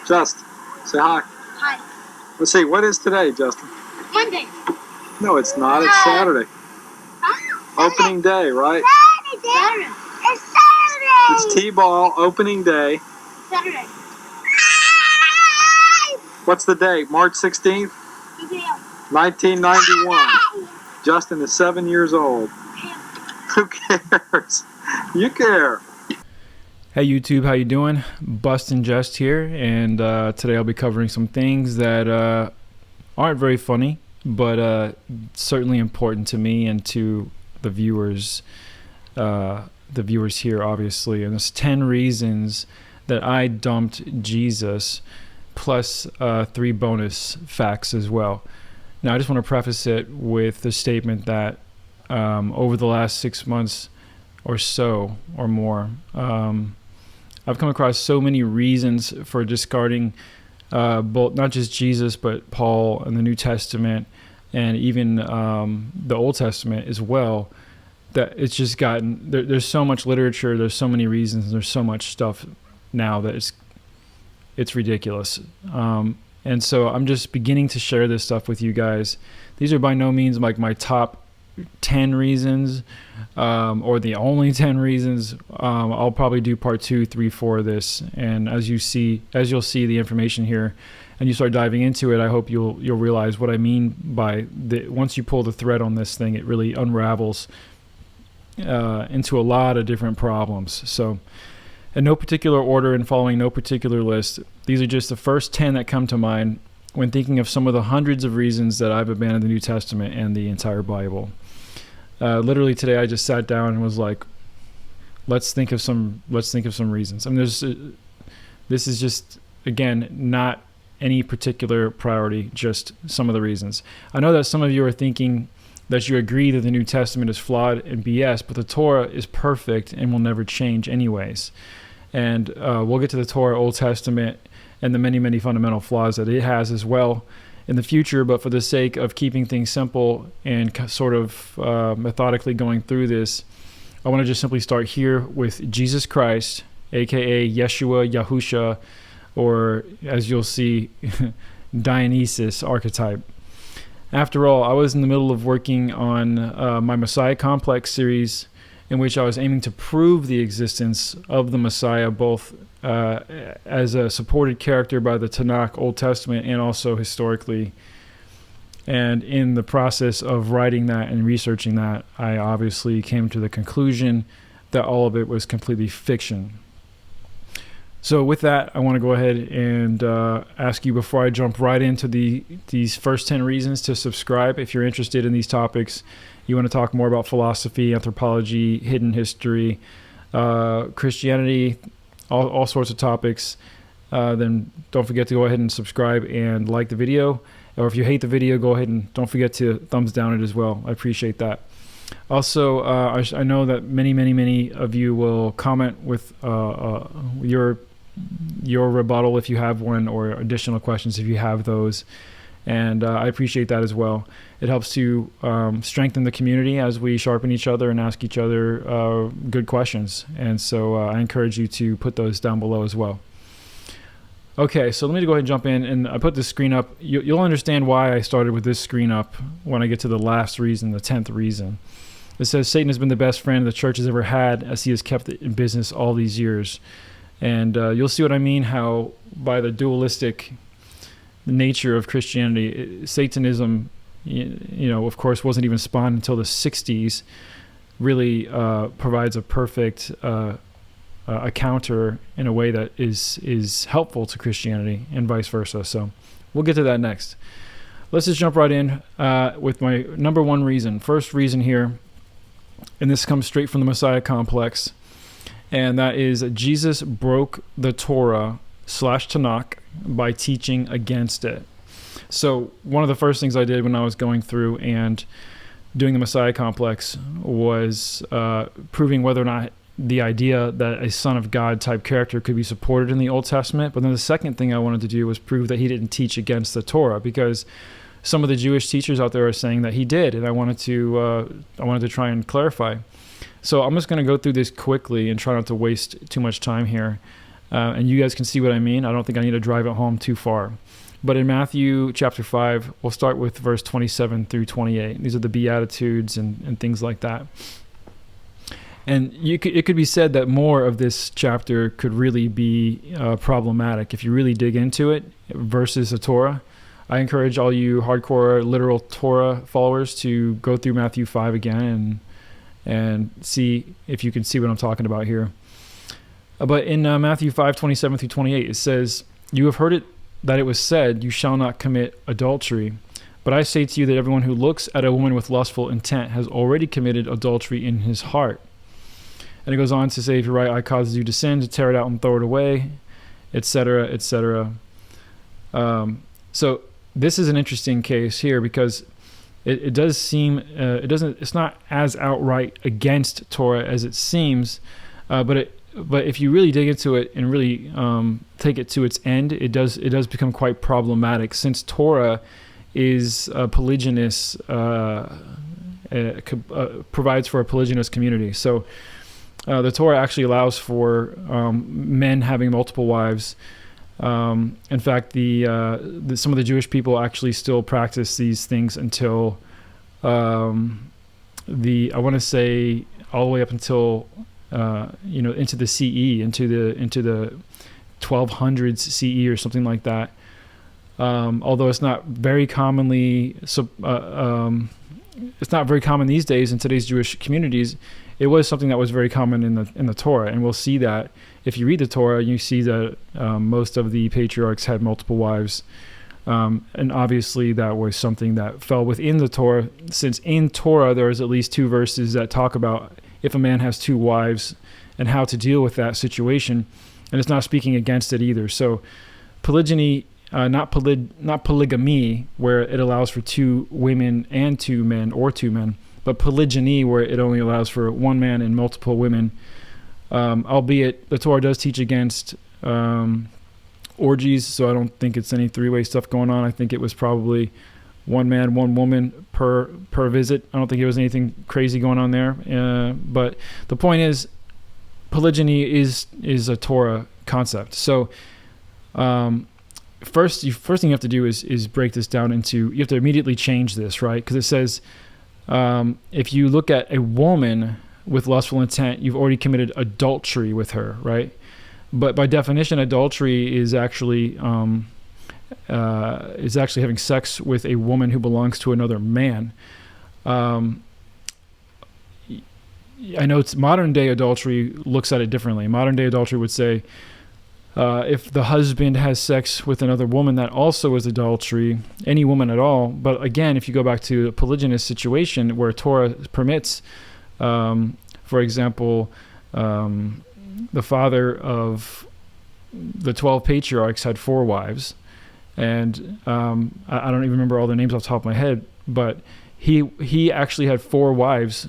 Justin, say hi. Hi. Let's see, what is today, Justin? Monday. No, it's not. It's Saturday. Huh? Opening day, right? Saturday. It's Saturday. It's T-ball opening day. Saturday. What's the date? March 16th, 2 p.m. 1991. Justin is 7 years old. Who cares? You care. Hey YouTube, how you doing? Bustin' Just here, and today I'll be covering some things that aren't very funny, but certainly important to me and to the viewers here, obviously. And it's 10 reasons that I dumped Jesus, plus 3 bonus facts as well. Now, I just want to preface it with the statement that over the last 6 months or so or more, I've come across so many reasons for discarding both not just Jesus, but Paul and the New Testament, and even the Old Testament as well, that it's just gotten, there's so much literature, there's so many reasons, and there's so much stuff now that it's ridiculous. And so I'm just beginning to share this stuff with you guys. These are by no means like my top 10 reasons or the only 10 reasons. I'll probably do part 2, 3, 4 of this. And as you'll see the information here and you start diving into it, I hope you'll realize what I mean by once you pull the thread on this thing, it really unravels into a lot of different problems. So in no particular order and following no particular list, these are just the first 10 that come to mind when thinking of some of the hundreds of reasons that I've abandoned the New Testament and the entire Bible. Literally today, I just sat down and was like, let's think of some reasons. I mean, this is just, again, not any particular priority, just some of the reasons. I know that some of you are thinking that you agree that the New Testament is flawed and BS, but the Torah is perfect and will never change anyways. And we'll get to the Torah, Old Testament, and the many, many fundamental flaws that it has as well in the future. But for the sake of keeping things simple and sort of methodically going through this, I want to just simply start here with Jesus Christ, aka Yeshua, Yahusha, or as you'll see, Dionysus archetype. After all, I was in the middle of working on my Messiah Complex series, in which I was aiming to prove the existence of the Messiah, both as a supported character by the Tanakh, Old Testament, and also historically. And in the process of writing that and researching that, I obviously came to the conclusion that all of it was completely fiction. So with that, I want to go ahead and ask you, before I jump right into these first 10 reasons, to subscribe if you're interested in these topics. You want to talk more about philosophy, anthropology, hidden history, Christianity, all sorts of topics, then don't forget to go ahead and subscribe and like the video. Or if you hate the video, go ahead and don't forget to thumbs down it as well. I appreciate that. Also, I know that many of you will comment with your rebuttal if you have one, or additional questions if you have those. And I appreciate that as well. It helps to strengthen the community as we sharpen each other and ask each other good questions. And so I encourage you to put those down below as well. Okay, so let me go ahead and jump in. And I put this screen up. You'll understand why I started with this screen up when I get to the last reason, the 10th reason. It says, Satan has been the best friend the church has ever had, as he has kept it in business all these years. And you'll see what I mean, how by the dualistic nature of Christianity, Satanism, of course, wasn't even spawned until the 60s, really provides a perfect a counter in a way that is helpful to Christianity, and vice versa. So we'll get to that next. Let's just jump right in with my number 1 reason. First reason here, and this comes straight from the Messiah Complex, and that is that Jesus broke the Torah / Tanakh by teaching against it. So one of the first things I did when I was going through and doing the Messiah Complex was proving whether or not the idea that a Son of God type character could be supported in the Old Testament. But then the second thing I wanted to do was prove that he didn't teach against the Torah, because some of the Jewish teachers out there are saying that he did, and I wanted to try and clarify. So I'm just going to go through this quickly and try not to waste too much time here. And you guys can see what I mean. I don't think I need to drive it home too far. But in Matthew chapter 5, we'll start with verse 27 through 28. These are the Beatitudes and things like that. And it could be said that more of this chapter could really be problematic if you really dig into it versus the Torah. I encourage all you hardcore literal Torah followers to go through Matthew 5 again and see if you can see what I'm talking about here. But in Matthew 5, 27 through 28, it says, "You have heard it that it was said, 'You shall not commit adultery.' But I say to you that everyone who looks at a woman with lustful intent has already committed adultery in his heart." And it goes on to say, "If your right eye causes you to sin, to tear it out and throw it away," etc., etc. So this is an interesting case here because it does seem it's not as outright against Torah as it seems, but if you really dig into it and really take it to its end, it does become quite problematic, since Torah is a polygynous, provides for a polygynous community. So the Torah actually allows for men having multiple wives. In fact, some of the Jewish people actually still practice these things until I want to say all the way up until into the CE, into the 1200s CE or something like that. Although it's not very commonly, it's not very common these days in today's Jewish communities. It was something that was very common in the Torah, and we'll see that if you read the Torah, you see that most of the patriarchs had multiple wives, and obviously that was something that fell within the Torah, since in Torah there is at least 2 verses that talk about if a man has 2 wives and how to deal with that situation, and it's not speaking against it either. So polygyny, not polygamy, where it allows for 2 women and 2 men, or 2 men, but polygyny, where it only allows for 1 man and multiple women. Albeit the Torah does teach against orgies, so I don't think it's any 3-way stuff going on. I think it was probably 1 man, 1 woman per visit. I don't think there was anything crazy going on there. But the point is, polygyny is a Torah concept. So first thing you have to do is break this down into, you have to immediately change this, right? Because it says, if you look at a woman with lustful intent, you've already committed adultery with her, right? But by definition, adultery is actually having sex with a woman who belongs to another man. I know it's modern day adultery looks at it differently. Modern day adultery would say, if the husband has sex with another woman, that also is adultery, any woman at all. But again, if you go back to a polygynous situation where Torah permits, for example, the father of the 12 patriarchs had 4 wives, and I don't even remember all their names off the top of my head, but he actually had 4 wives,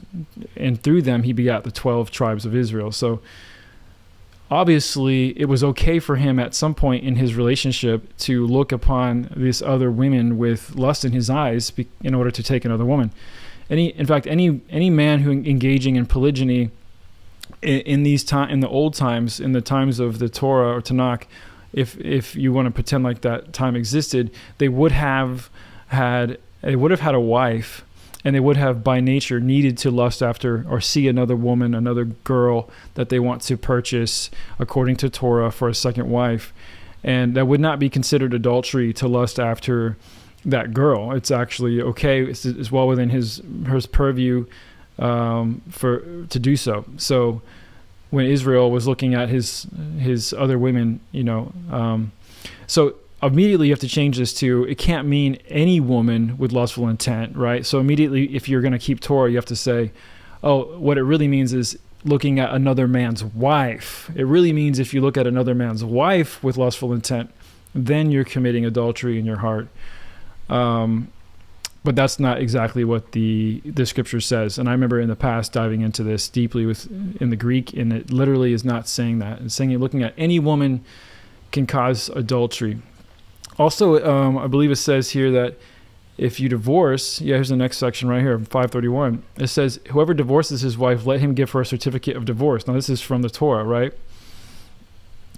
and through them he begat the 12 tribes of Israel. So obviously it was okay for him at some point in his relationship to look upon these other women with lust in his eyes in order to take another woman. In fact, any man who engaging in polygyny in the old times, in the times of the Torah or Tanakh, if you want to pretend like that time existed, they would have had a wife, and they would have by nature needed to lust after or see another woman, another girl that they want to purchase according to Torah for a second wife, and that would not be considered adultery to lust after that girl. It's actually okay. It's well within her purview to do so. So when Israel was looking at his other women, so immediately you have to change this to, it can't mean any woman with lustful intent, right? So immediately, if you're going to keep Torah, you have to say, oh, what it really means is looking at another man's wife. It really means if you look at another man's wife with lustful intent, then you're committing adultery in your heart. But that's not exactly what the scripture says. And I remember in the past diving into this deeply in the Greek, and it literally is not saying that. It's saying you're looking at any woman can cause adultery. Also, I believe it says here that if you divorce, here's the next section right here, 531. It says, whoever divorces his wife, let him give her a certificate of divorce. Now, this is from the Torah, right?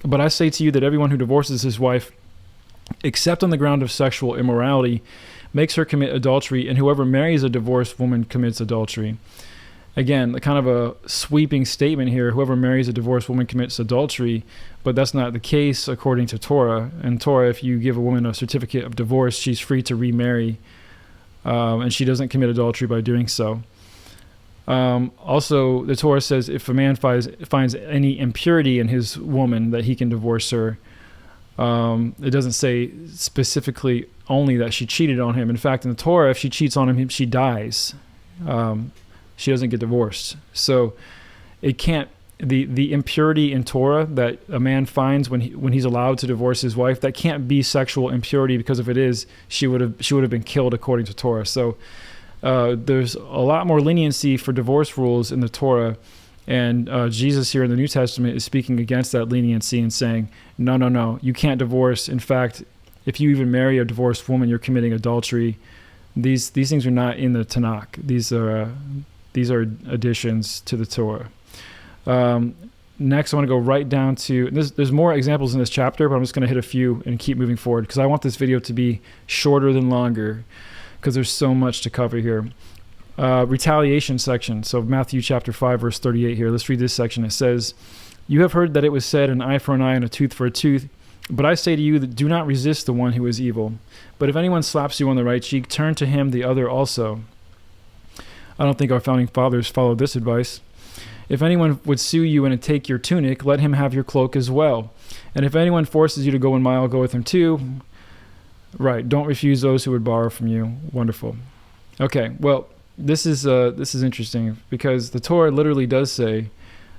But I say to you that everyone who divorces his wife, except on the ground of sexual immorality, makes her commit adultery, and whoever marries a divorced woman commits adultery. Again, kind of a sweeping statement here. Whoever marries a divorced woman commits adultery, but that's not the case according to Torah. In Torah, if you give a woman a certificate of divorce, she's free to remarry, and she doesn't commit adultery by doing so. Also, the Torah says if a man finds any impurity in his woman, that he can divorce her. It doesn't say specifically only that she cheated on him. In fact, in the Torah, if she cheats on him, she dies. She doesn't get divorced. So it can't, the impurity in Torah that a man finds when he's allowed to divorce his wife, that can't be sexual impurity, because if it is, she would have been killed according to Torah. So there's a lot more leniency for divorce rules in the Torah, and Jesus here in the New Testament is speaking against that leniency and saying, no, you can't divorce. In fact, if you even marry a divorced woman, you're committing adultery. These things are not in the Tanakh. These are additions to the Torah. Next, I want to go right down to, there's more examples in this chapter, but I'm just going to hit a few and keep moving forward, because I want this video to be shorter than longer, because there's so much to cover here. Retaliation section. So Matthew chapter 5, verse 38 here. Let's read this section. It says, "You have heard that it was said, an eye for an eye and a tooth for a tooth. But I say to you that do not resist the one who is evil. But if anyone slaps you on the right cheek, turn to him the other also." I don't think our founding fathers followed this advice. "If anyone would sue you and take your tunic, let him have your cloak as well. And if anyone forces you to go 1 mile, go with him 2. Right, don't refuse those who would borrow from you." Wonderful. Okay, well, this is interesting, because the Torah literally does say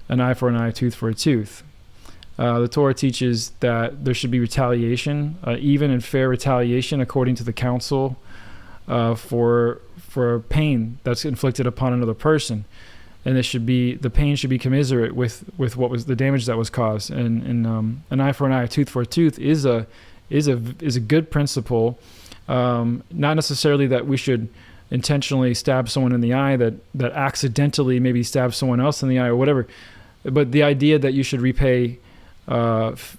an eye for an eye, a tooth for a tooth. The Torah teaches that there should be retaliation, even and fair retaliation, according to the council, for pain that's inflicted upon another person, and the pain should be commiserate with what was the damage that was caused. And an eye for an eye, a tooth for a tooth is a good principle. Not necessarily that we should intentionally stab someone in the eye, that accidentally maybe stab someone else in the eye or whatever, but the idea that you should repay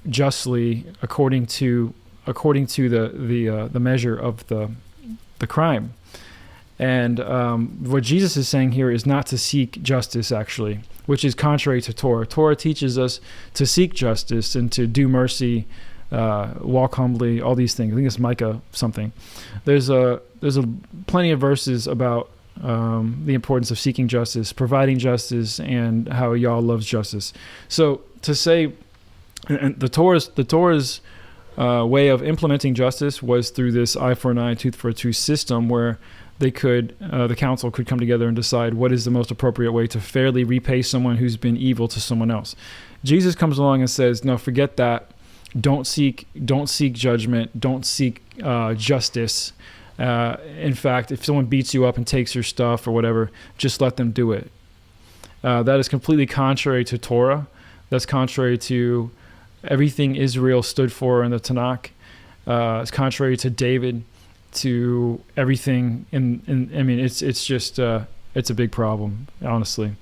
justly according to the measure of the crime. And what Jesus is saying here is not to seek justice, actually, which is contrary to Torah. Torah teaches us to seek justice and to do mercy, walk humbly, all these things. I think it's Micah something. There's plenty of verses about the importance of seeking justice, providing justice, and how Yah loves justice. So to say, and the Torah's way of implementing justice was through this eye for an eye, tooth for a tooth system, where the council could come together and decide what is the most appropriate way to fairly repay someone who's been evil to someone else. Jesus comes along and says, no, forget that. Don't seek judgment. Don't seek justice. In fact, if someone beats you up and takes your stuff or whatever, just let them do it. That is completely contrary to Torah. That's contrary to everything Israel stood for in the Tanakh. It's contrary to David, to everything. I mean, it's just it's a big problem, honestly.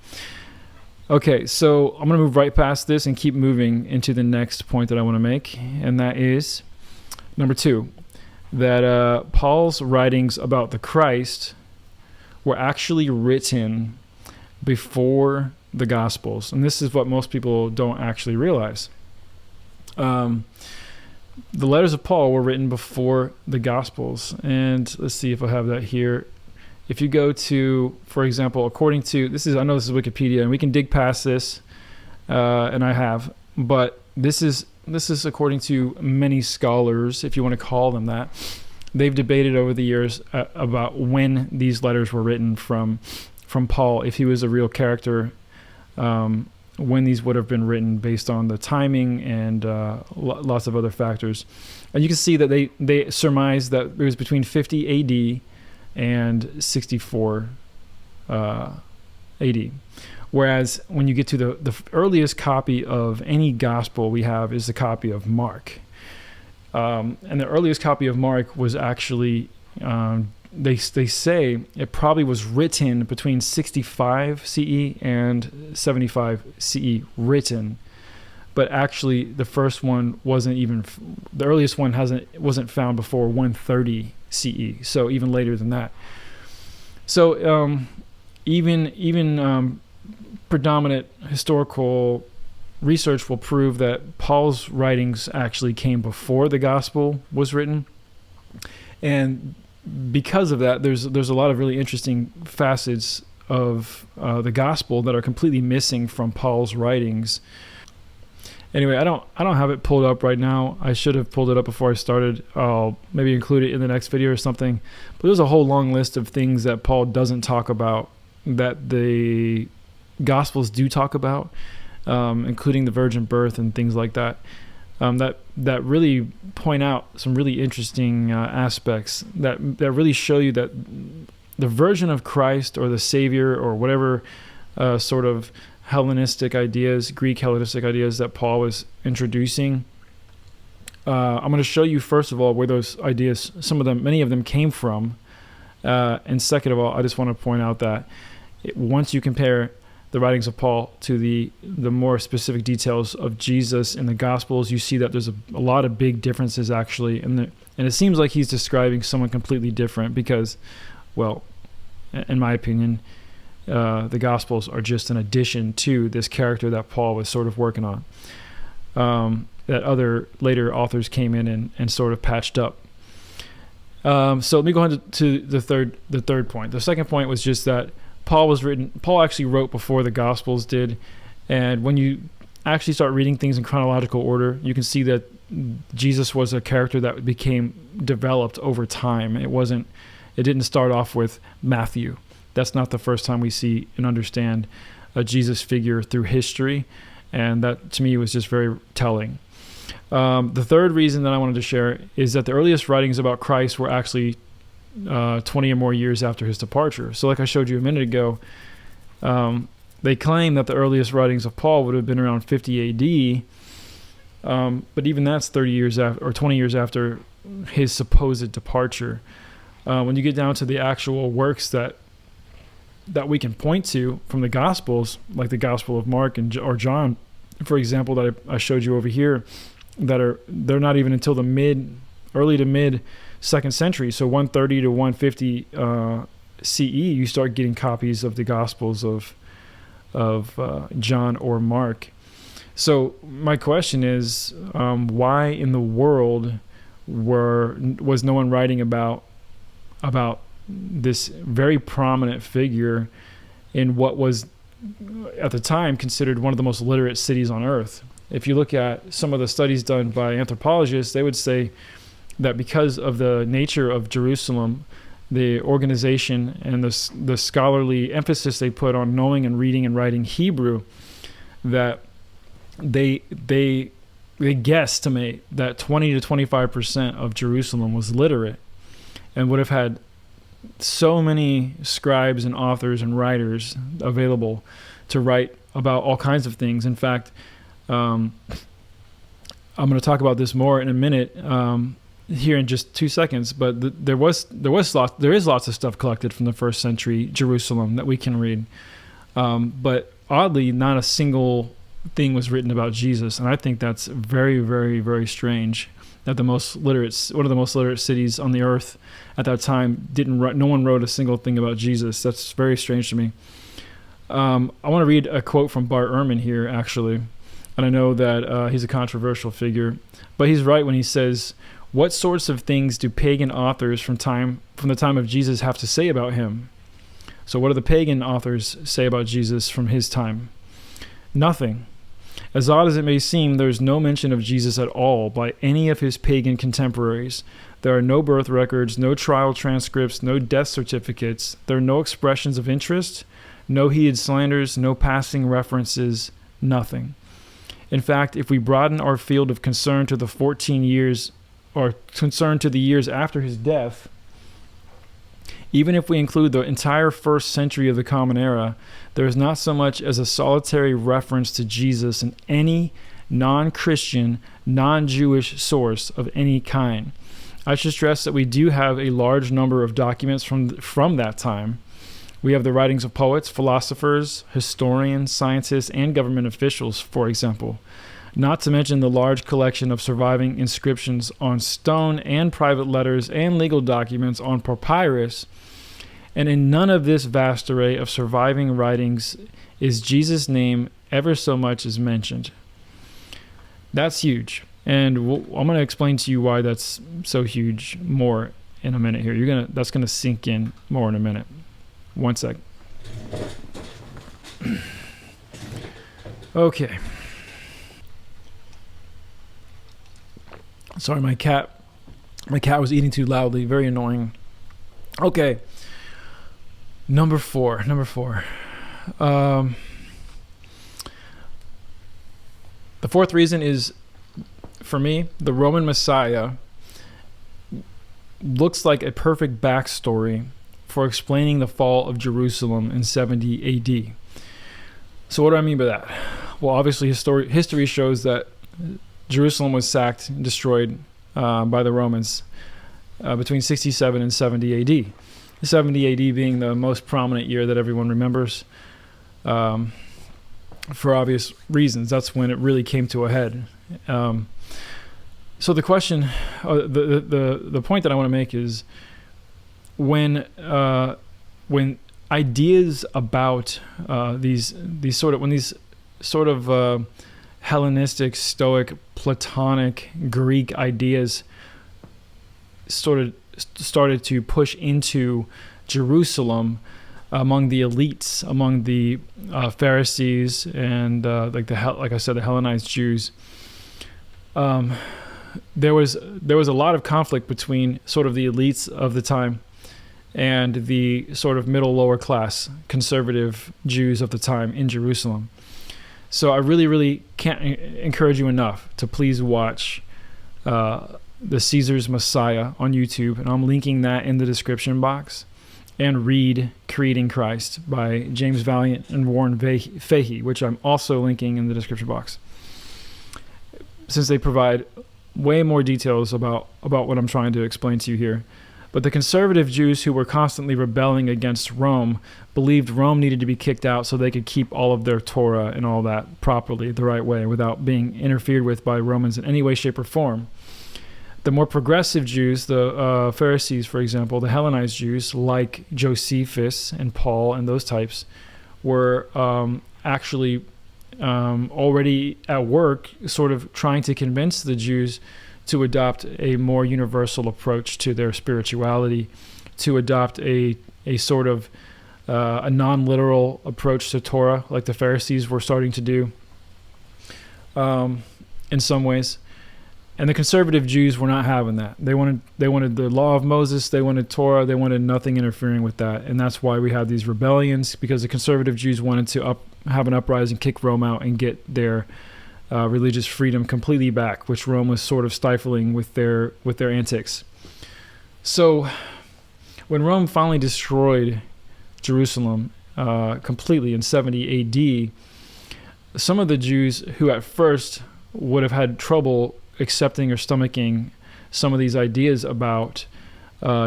Okay, so I'm going to move right past this and keep moving into the next point that I want to make, and that is number 2, that Paul's writings about the Christ were actually written before the Gospels, and this is what most people don't actually realize. The letters of Paul were written before the Gospels, and let's see if I have that here. If you go to, for example, according to, I know this is Wikipedia, and we can dig past this, and I have, but this is according to many scholars, if you want to call them that. They've debated over the years about when these letters were written from Paul, if he was a real character, when these would have been written based on the timing and lots of other factors. And you can see that they surmise that it was between 50 AD and 64 AD. Whereas when you get to the earliest copy of any gospel we have is the copy of Mark. And the earliest copy of Mark was actually, they say it probably was written between 65 CE and 75 CE written. but actually the first one the earliest one wasn't found before 130 CE, so even later than that. So even predominant historical research will prove that Paul's writings actually came before the gospel was written, and because of that, there's a lot of really interesting facets of the gospel that are completely missing from Paul's writings. Anyway, I don't have it pulled up right now. I should have pulled it up before I started. I'll maybe include it in the next video or something. But there's a whole long list of things that Paul doesn't talk about that the Gospels do talk about, including the virgin birth and things like that. That really point out some really interesting aspects that really show you that the version of Christ or the Savior or whatever sort of Hellenistic ideas, Greek Hellenistic ideas that Paul was introducing. I'm going to show you, first of all, where those ideas, many of them came from. And second of all, I just want to point out that once you compare the writings of Paul to the more specific details of Jesus in the Gospels, you see that there's a lot of big differences actually. And it seems like he's describing someone completely different because, well, in my opinion, the Gospels are just an addition to this character that Paul was sort of working on, that other later authors came in and sort of patched up. So let me go on to the third point. The second point was just that Paul actually wrote before the Gospels did, and when you actually start reading things in chronological order, you can see that Jesus was a character that became developed over time. It didn't start off with Matthew. That's not the first time we see and understand a Jesus figure through history, and that to me was just very telling. The third reason that I wanted to share is that the earliest writings about Christ were actually 20 or more years after his departure. So like I showed you a minute ago, they claim that the earliest writings of Paul would have been around 50 AD, but even that's 30 years after, or 20 years after his supposed departure. When you get down to the actual works that we can point to from the Gospels, like the Gospel of Mark or John, for example, that I showed you over here, they're not even until the early to mid 2nd century. So 130 to 150 CE, you start getting copies of the Gospels of John or Mark. So my question is, why in the world was no one writing about this very prominent figure in what was at the time considered one of the most literate cities on earth? If you look at some of the studies done by anthropologists, they would say that because of the nature of Jerusalem, the organization and the scholarly emphasis they put on knowing and reading and writing Hebrew, that they guesstimate that 20 to 25% of Jerusalem was literate and would have had so many scribes and authors and writers available to write about all kinds of things. In fact, I'm going to talk about this more in a minute, here in just 2 seconds. But there is lots of stuff collected from the 1st century Jerusalem that we can read. But oddly, not a single thing was written about Jesus, and I think that's very, very, very strange. That one of the most literate cities on the earth at that time no one wrote a single thing about Jesus. That's very strange to me. I want to read a quote from Bart Ehrman here, actually. And I know that he's a controversial figure, but he's right when he says, "What sorts of things do pagan authors from the time of Jesus have to say about him?" So what do the pagan authors say about Jesus from his time? Nothing. As odd as it may seem, there is no mention of Jesus at all by any of his pagan contemporaries. There are no birth records, no trial transcripts, no death certificates. There are no expressions of interest, no heated slanders, no passing references, nothing. In fact, if we broaden our field of concern to the 14 years, or concern to the years after his death, even if we include the entire 1st century of the Common Era, there is not so much as a solitary reference to Jesus in any non-Christian, non-Jewish source of any kind. I should stress that we do have a large number of documents from that time. We have the writings of poets, philosophers, historians, scientists, and government officials, for example. not to mention the large collection of surviving inscriptions on stone and private letters and legal documents on papyrus. And in none of this vast array of surviving writings is Jesus' name ever so much as mentioned. That's huge. And I'm going to explain to you why that's so huge more in a minute here. That's going to sink in more in a minute. One sec. Okay. Sorry, my cat was eating too loudly. Very annoying. Okay. Number four. The fourth reason is, for me, the Roman Messiah looks like a perfect backstory for explaining the fall of Jerusalem in 70 AD. So what do I mean by that? Well, obviously history shows that Jerusalem was sacked and destroyed by the Romans between 67 and 70 AD. 70 AD being the most prominent year that everyone remembers, for obvious reasons. That's when it really came to a head. So the question, the point that I want to make is when ideas about these sort of Hellenistic, Stoic, Platonic, Greek ideas started to push into Jerusalem among the elites, among the Pharisees, and like I said, the Hellenized Jews. There was a lot of conflict between sort of the elites of the time and the sort of middle lower class conservative Jews of the time in Jerusalem. So I really can't encourage you enough to please watch the Caesar's Messiah on YouTube, and I'm linking that in the description box, and read Creating Christ by James Valiant and Warren Fahey, which I'm also linking in the description box, since they provide way more details about what I'm trying to explain to you here. But the conservative Jews who were constantly rebelling against Rome believed Rome needed to be kicked out so they could keep all of their Torah and all that properly, the right way, without being interfered with by Romans in any way, shape, or form. The more progressive Jews, the Pharisees, for example, the Hellenized Jews, like Josephus and Paul and those types, were actually already at work sort of trying to convince the Jews to adopt a more universal approach to their spirituality, to adopt a sort of a non-literal approach to Torah, like the Pharisees were starting to do in some ways. And the conservative Jews were not having that. They wanted the law of Moses, they wanted Torah, they wanted nothing interfering with that. And that's why we have these rebellions, because the conservative Jews wanted to have an uprising, kick Rome out, and get their religious freedom completely back, which Rome was sort of stifling with their antics. So when Rome finally destroyed Jerusalem completely in 70 AD, some of the Jews who at first would have had trouble accepting or stomaching some of these ideas about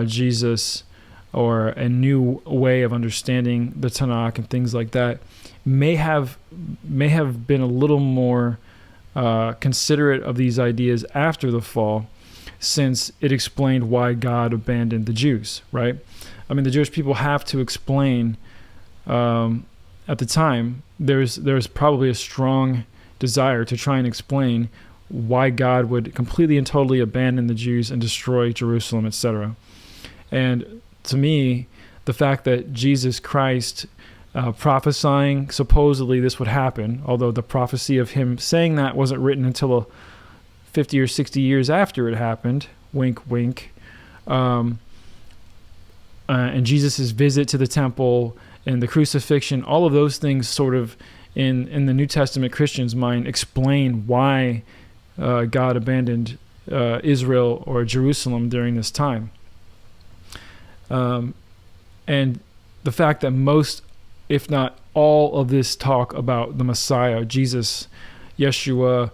Jesus or a new way of understanding the Tanakh and things like that may have been a little more considerate of these ideas after the fall, since it explained why God abandoned the Jews, right? I mean, the Jewish people have to explain, at the time, there's probably a strong desire to try and explain why God would completely and totally abandon the Jews and destroy Jerusalem, etc. And to me, the fact that Jesus Christ prophesying supposedly this would happen, although the prophecy of him saying that wasn't written until 50 or 60 years after it happened, wink, wink, and Jesus' visit to the temple and the crucifixion, all of those things sort of in the New Testament Christian's mind explain why God abandoned Israel or Jerusalem during this time. And the fact that most, if not all, of this talk about the Messiah, Jesus, Yeshua,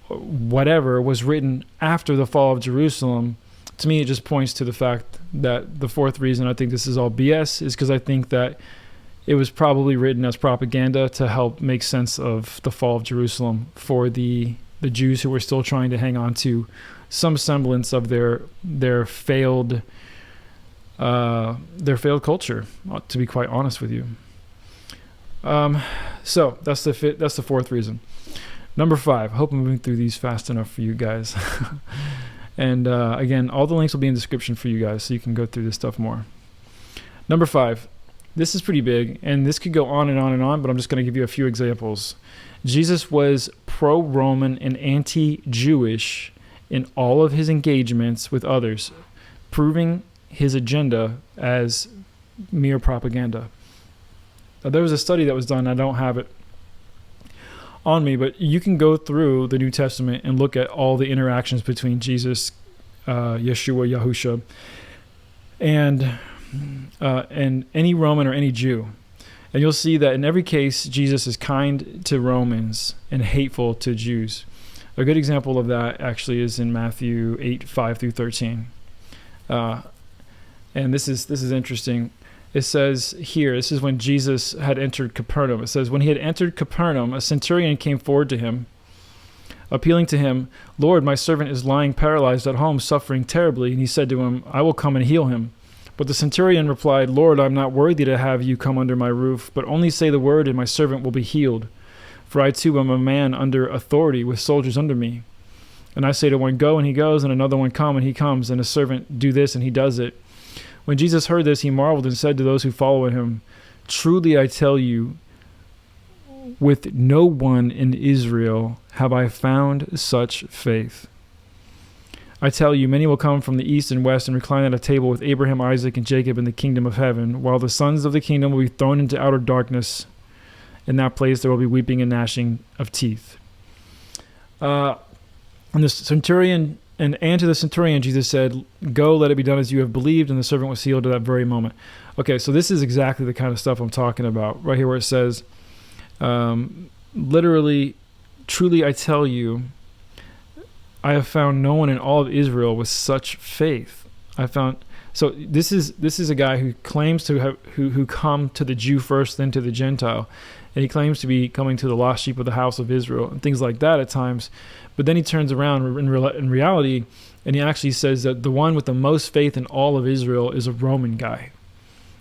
whatever, was written after the fall of Jerusalem, to me it just points to the fact that the fourth reason I think this is all BS is because I think that it was probably written as propaganda to help make sense of the fall of Jerusalem for the the Jews who were still trying to hang on to some semblance of their failed culture, to be quite honest with you. So that's the fourth reason. Number 5. I hope I'm moving through these fast enough for you guys. And again, all the links will be in the description for you guys, so you can go through this stuff more. Number 5. This is pretty big, and this could go on and on and on, but I'm just going to give you a few examples. Jesus was pro-Roman and anti-Jewish in all of his engagements with others, proving his agenda as mere propaganda. Now, there was a study that was done. I don't have it on me, but you can go through the New Testament and look at all the interactions between Jesus, Yeshua, Yahusha, and any Roman or any Jew. And you'll see that in every case, Jesus is kind to Romans and hateful to Jews. A good example of that actually is in Matthew 8:5-13. And this is interesting. It says here, this is when Jesus had entered Capernaum. It says, when he had entered Capernaum, a centurion came forward to him, appealing to him, "Lord, my servant is lying paralyzed at home, suffering terribly." And he said to him, "I will come and heal him." But the centurion replied, "Lord, I am not worthy to have you come under my roof, but only say the word and my servant will be healed. For I too am a man under authority with soldiers under me. And I say to one, go, and he goes, and another one, come, and he comes, and a servant, do this, and he does it." When Jesus heard this, he marveled and said to those who followed him, "Truly I tell you, with no one in Israel have I found such faith. I tell you, many will come from the east and west and recline at a table with Abraham, Isaac, and Jacob in the kingdom of heaven, while the sons of the kingdom will be thrown into outer darkness. In that place there will be weeping and gnashing of teeth." And the centurion, and to the centurion, Jesus said, "Go, let it be done as you have believed," and the servant was healed at that very moment. Okay, so this is exactly the kind of stuff I'm talking about, right here where it says, literally, "Truly I tell you, I have found no one in all of Israel with such faith." So this is a guy who claims to have who come to the Jew first, then to the Gentile, and he claims to be coming to the lost sheep of the house of Israel and things like that at times. But then he turns around in reality, and he actually says that the one with the most faith in all of Israel is a Roman guy,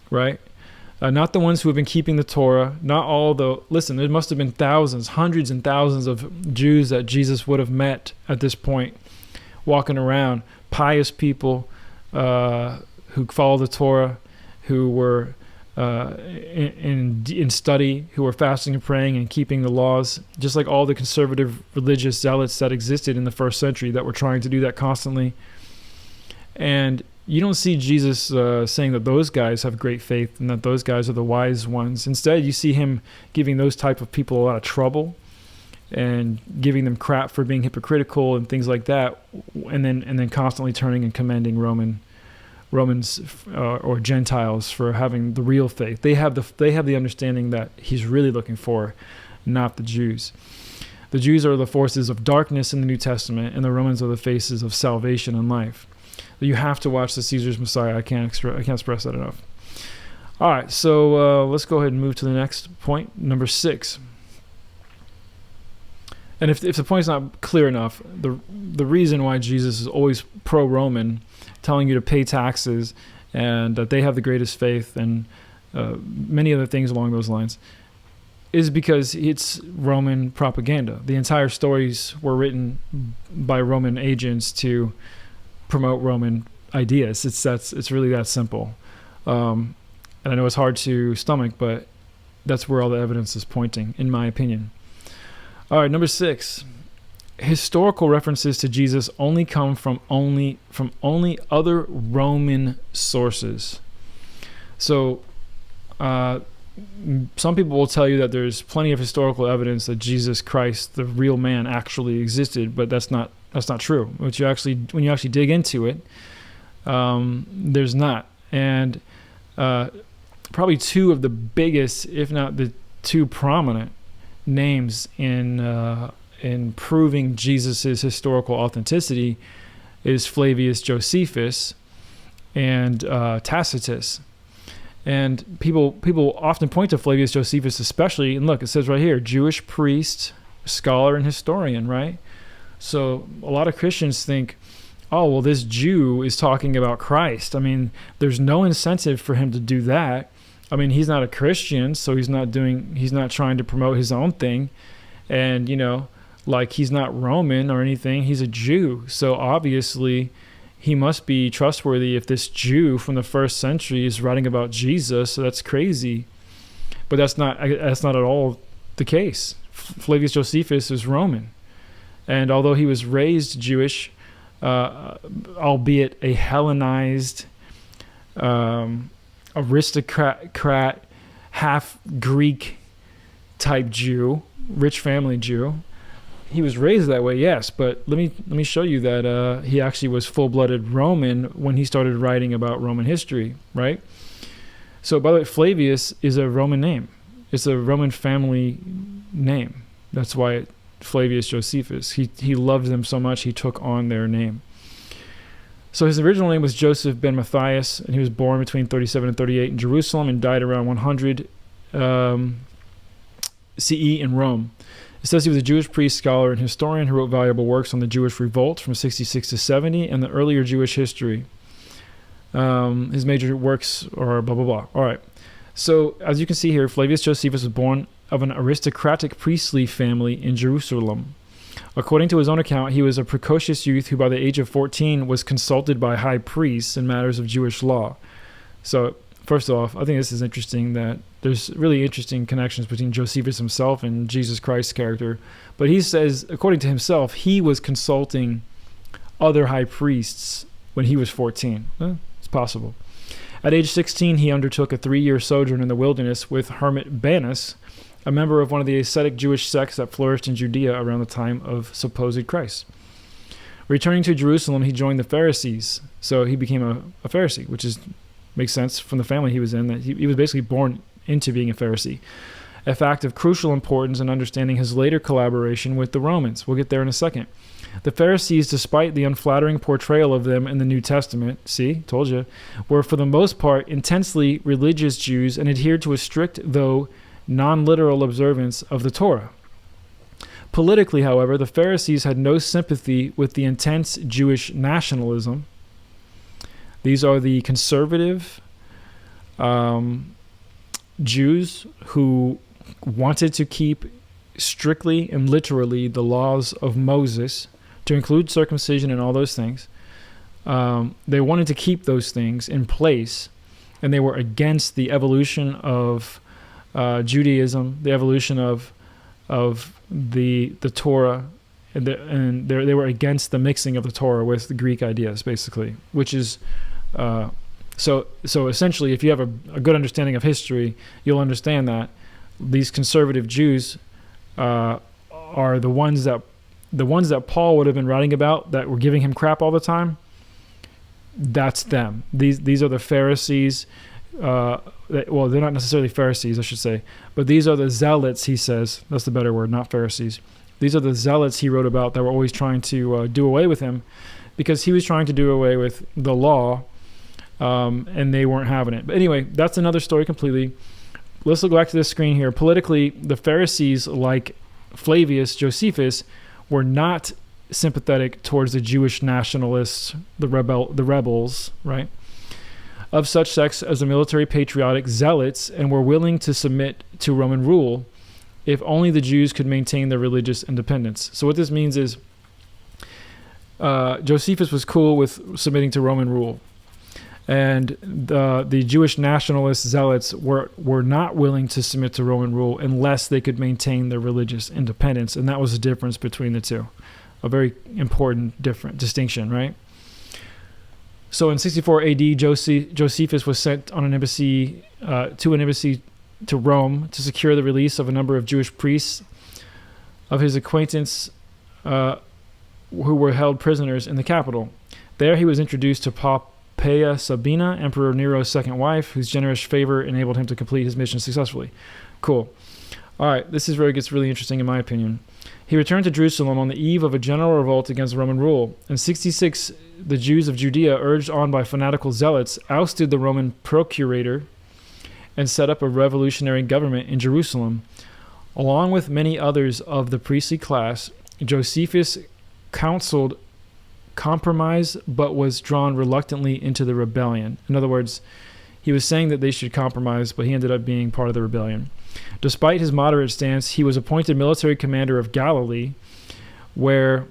right? Not the ones who have been keeping the Torah, not all the... Listen, there must have been thousands, hundreds and thousands of Jews that Jesus would have met at this point, walking around, pious people who follow the Torah, who were in study, who were fasting and praying and keeping the laws, just like all the conservative religious zealots that existed in the first century that were trying to do that constantly. And you don't see Jesus saying that those guys have great faith and that those guys are the wise ones. Instead, you see him giving those type of people a lot of trouble and giving them crap for being hypocritical and things like that, and then constantly turning and commending Romans or Gentiles for having the real faith. They have the understanding that he's really looking for, not the Jews. The Jews are the forces of darkness in the New Testament, and the Romans are the faces of salvation and life. You have to watch the Caesar's Messiah. I can't express that enough. All right, so let's go ahead and move to the next point, number 6. And if the point's not clear enough, the reason why Jesus is always pro-Roman, telling you to pay taxes and that they have the greatest faith and many other things along those lines, is because it's Roman propaganda. The entire stories were written by Roman agents to promote Roman ideas. It's really that simple. And I know it's hard to stomach, but that's where all the evidence is pointing, in my opinion. All right, number 6. Historical references to Jesus only come from only other Roman sources. So some people will tell you that there's plenty of historical evidence that Jesus Christ, the real man, actually existed, but that's not true. When you actually dig into it, there's not. And probably two of the biggest, if not the two prominent names in proving Jesus's historical authenticity is Flavius Josephus and Tacitus. And people often point to Flavius Josephus especially, and look, it says right here, Jewish priest, scholar, and historian, right? So a lot of Christians think, oh, well, this Jew is talking about Christ. I mean, there's no incentive for him to do that. I mean, he's not a Christian, so he's not trying to promote his own thing. And, like, he's not Roman or anything. He's a Jew. So obviously he must be trustworthy if this Jew from the first century is writing about Jesus. So that's crazy. But that's not at all the case. Flavius Josephus is Roman. And although he was raised Jewish, albeit a Hellenized aristocrat, half Greek type Jew, rich family Jew, he was raised that way, yes. But let me show you that he actually was full-blooded Roman when he started writing about Roman history, right? So, by the way, Flavius is a Roman name. It's a Roman family name. That's why Flavius Josephus. He loved them so much he took on their name. So his original name was Joseph ben Matthias, and he was born between 37 and 38 in Jerusalem and died around 100 CE in Rome. It says he was a Jewish priest, scholar, and historian who wrote valuable works on the Jewish revolt from 66 to 70 and the earlier Jewish history. His major works are blah, blah, blah. All right. So as you can see here, Flavius Josephus was born of an aristocratic priestly family in Jerusalem. According to his own account, he was a precocious youth who by the age of 14 was consulted by high priests in matters of Jewish law. So first off, I think this is interesting that there's really interesting connections between Josephus himself and Jesus Christ's character. But he says, according to himself, he was consulting other high priests when he was 14. It's possible. At age 16, he undertook a 3-year sojourn in the wilderness with hermit Banus, a member of one of the ascetic Jewish sects that flourished in Judea around the time of supposed Christ. Returning to Jerusalem, he joined the Pharisees. So he became a Pharisee, which makes sense from the family he was in, that he was basically born into being a Pharisee. A fact of crucial importance in understanding his later collaboration with the Romans. We'll get there in a second. The Pharisees, despite the unflattering portrayal of them in the New Testament, see, told you, were for the most part intensely religious Jews and adhered to a strict, though non-literal observance of the Torah. Politically, however, the Pharisees had no sympathy with the intense Jewish nationalism. These are the conservative Jews who wanted to keep strictly and literally the laws of Moses, to include circumcision and all those things. They wanted to keep those things in place, and they were against the evolution of Judaism, the evolution of the Torah, and they were against the mixing of the Torah with the Greek ideas, basically, which is so essentially, if you have a good understanding of history, you'll understand that these conservative Jews are the ones that Paul would have been writing about, that were giving him crap all the time. That's them. These are the Pharisees. Well, they're not necessarily Pharisees, I should say, but these are the zealots, he says. That's the better word, not Pharisees. These are the zealots he wrote about that were always trying to do away with him, because he was trying to do away with the law, and they weren't having it. But anyway, that's another story completely. Let's go back to this screen here. Politically, the Pharisees, like Flavius Josephus, were not sympathetic towards the Jewish nationalists, the rebels, right, of such sects as the military patriotic zealots, and were willing to submit to Roman rule if only the Jews could maintain their religious independence. So what this means is Josephus was cool with submitting to Roman rule, and the Jewish nationalist zealots were not willing to submit to Roman rule unless they could maintain their religious independence, and that was the difference between the two. A very important distinction, right? So in 64 AD, Josephus was sent on an embassy to Rome to secure the release of a number of Jewish priests of his acquaintance who were held prisoners in the capital. There he was introduced to Poppaea Sabina, Emperor Nero's second wife, whose generous favor enabled him to complete his mission successfully. Cool. All right, this is where it gets really interesting in my opinion. He returned to Jerusalem on the eve of a general revolt against Roman rule. In 66, the Jews of Judea, urged on by fanatical zealots, ousted the Roman procurator and set up a revolutionary government in Jerusalem. Along with many others of the priestly class, Josephus counseled compromise, but was drawn reluctantly into the rebellion. In other words, he was saying that they should compromise, but he ended up being part of the rebellion. Despite his moderate stance, he was appointed military commander of Galilee, where,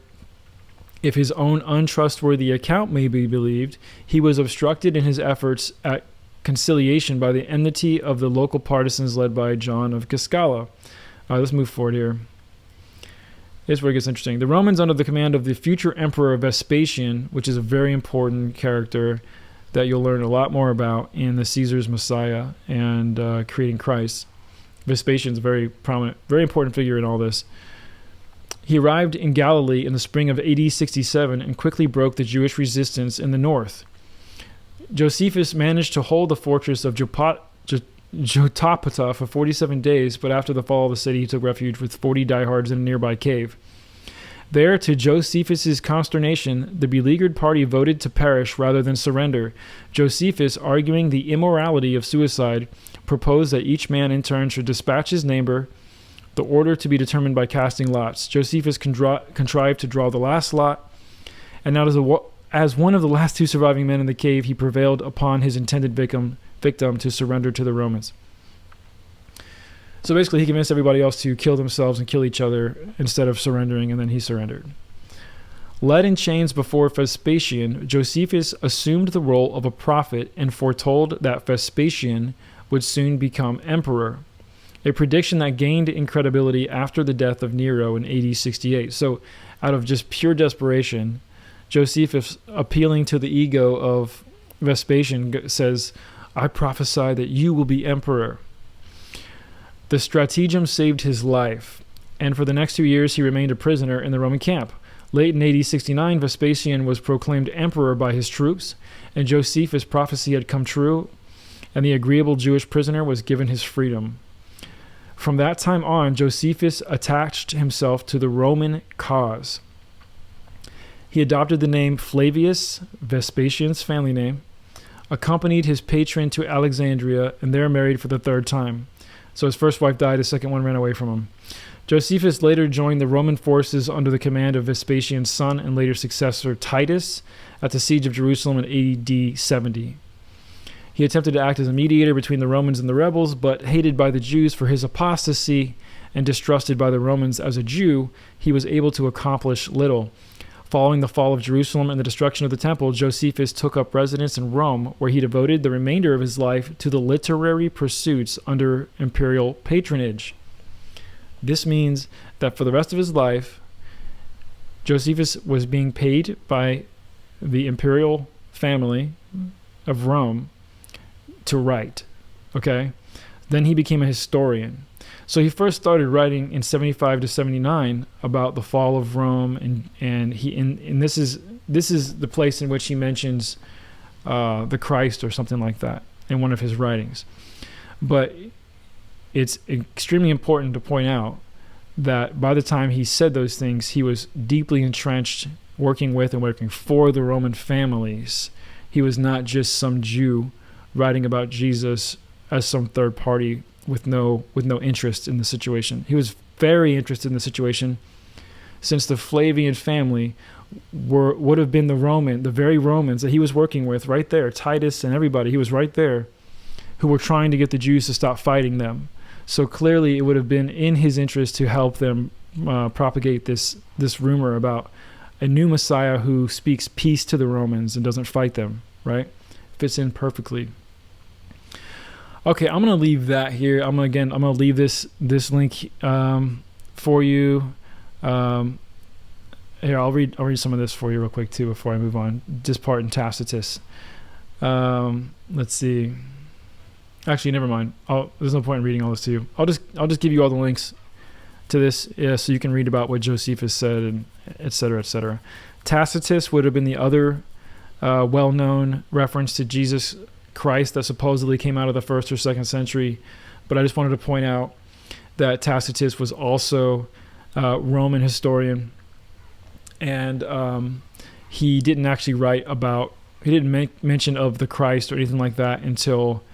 if his own untrustworthy account may be believed, he was obstructed in his efforts at conciliation by the enmity of the local partisans led by John of Giscala. Let's move forward here. Here's where it gets interesting. The Romans, under the command of the future emperor Vespasian, which is a very important character that you'll learn a lot more about in the Caesar's Messiah and creating Christ. Vespasian's a very prominent, very important figure in all this. He arrived in Galilee in the spring of AD 67 and quickly broke the Jewish resistance in the north. Josephus managed to hold the fortress of Jotapata for 47 days, but after the fall of the city, he took refuge with 40 diehards in a nearby cave. There, to Josephus's consternation, the beleaguered party voted to perish rather than surrender. Josephus, arguing the immorality of suicide, proposed that each man in turn should dispatch his neighbor, the order to be determined by casting lots. Josephus contrived to draw the last lot, and now as one of the last two surviving men in the cave, he prevailed upon his intended victim to surrender to the Romans. So basically, he convinced everybody else to kill themselves and kill each other instead of surrendering, and then he surrendered. Led in chains before Vespasian, Josephus assumed the role of a prophet and foretold that Vespasian would soon become emperor, a prediction that gained in credibility after the death of Nero in AD 68. So out of just pure desperation, Josephus, appealing to the ego of Vespasian, says, "I prophesy that you will be emperor." The stratagem saved his life, and for the next 2 years he remained a prisoner in the Roman camp. Late in AD 69, Vespasian was proclaimed emperor by his troops, and Josephus' prophecy had come true, and the agreeable Jewish prisoner was given his freedom. From that time on, Josephus attached himself to the Roman cause. He adopted the name Flavius, Vespasian's family name, accompanied his patron to Alexandria, and there married for the third time. So his first wife died, his second one ran away from him. Josephus later joined the Roman forces under the command of Vespasian's son and later successor Titus at the siege of Jerusalem in AD 70. He attempted to act as a mediator between the Romans and the rebels, but hated by the Jews for his apostasy and distrusted by the Romans as a Jew, he was able to accomplish little. Following the fall of Jerusalem and the destruction of the temple, Josephus took up residence in Rome, where he devoted the remainder of his life to the literary pursuits under imperial patronage. This means that for the rest of his life, Josephus was being paid by the imperial family of Rome to write. Okay? Then he became a historian. So he first started writing in 75 to 79 about the fall of Rome, and this is the place in which he mentions the Christ or something like that in one of his writings. But it's extremely important to point out that by the time he said those things, he was deeply entrenched working with and working for the Roman families. He was not just some Jew writing about Jesus as some third party with no interest in the situation. He was very interested in the situation, since the Flavian family would have been the very Romans that he was working with right there, Titus and everybody. He was right there, who were trying to get the Jews to stop fighting them. So clearly, it would have been in his interest to help them propagate this rumor about a new Messiah who speaks peace to the Romans and doesn't fight them. Right? Fits in perfectly. Okay, I'm gonna leave that here. I'm gonna leave this link for you. Here, I'll read some of this for you real quick too before I move on. This part in Tacitus. Let's see. Actually, never mind. There's no point in reading all this to you. I'll just give you all the links to this, so you can read about what Josephus said, and et cetera, et cetera. Tacitus would have been the other well-known reference to Jesus Christ that supposedly came out of the 1st or 2nd century, but I just wanted to point out that Tacitus was also a Roman historian, and he didn't actually he didn't make mention of the Christ or anything like that until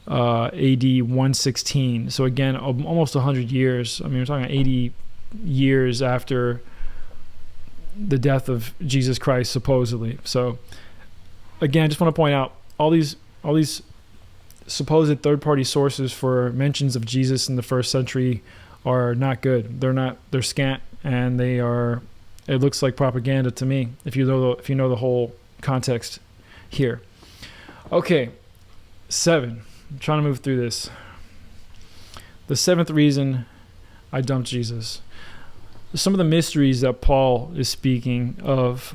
AD 116. So again, almost 100 years. I mean, we're talking 80 years after the death of Jesus Christ, supposedly. So, again, I just want to point out all these supposed third-party sources for mentions of Jesus in the first century are not good. They're scant, and it looks like propaganda to me if you know the whole context here. Okay, 7. I'm trying to move through this. The 7th reason I dumped Jesus. Some of the mysteries that Paul is speaking of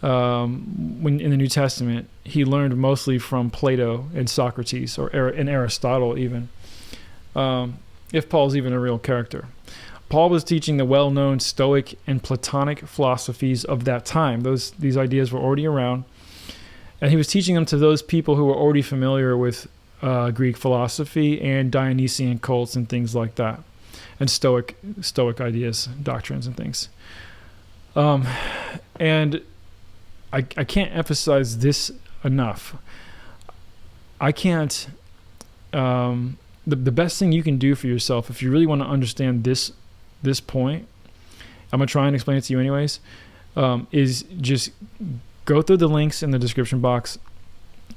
when in the New Testament, he learned mostly from Plato and Socrates, and Aristotle even, if Paul's even a real character. Paul was teaching the well-known Stoic and Platonic philosophies of that time. These ideas were already around, and he was teaching them to those people who were already familiar with Greek philosophy and Dionysian cults and things like that, and Stoic ideas, doctrines, and things. And I can't emphasize this enough. I can't. The best thing you can do for yourself, if you really want to understand this point, I'm gonna try and explain it to you anyways, is just go through the links in the description box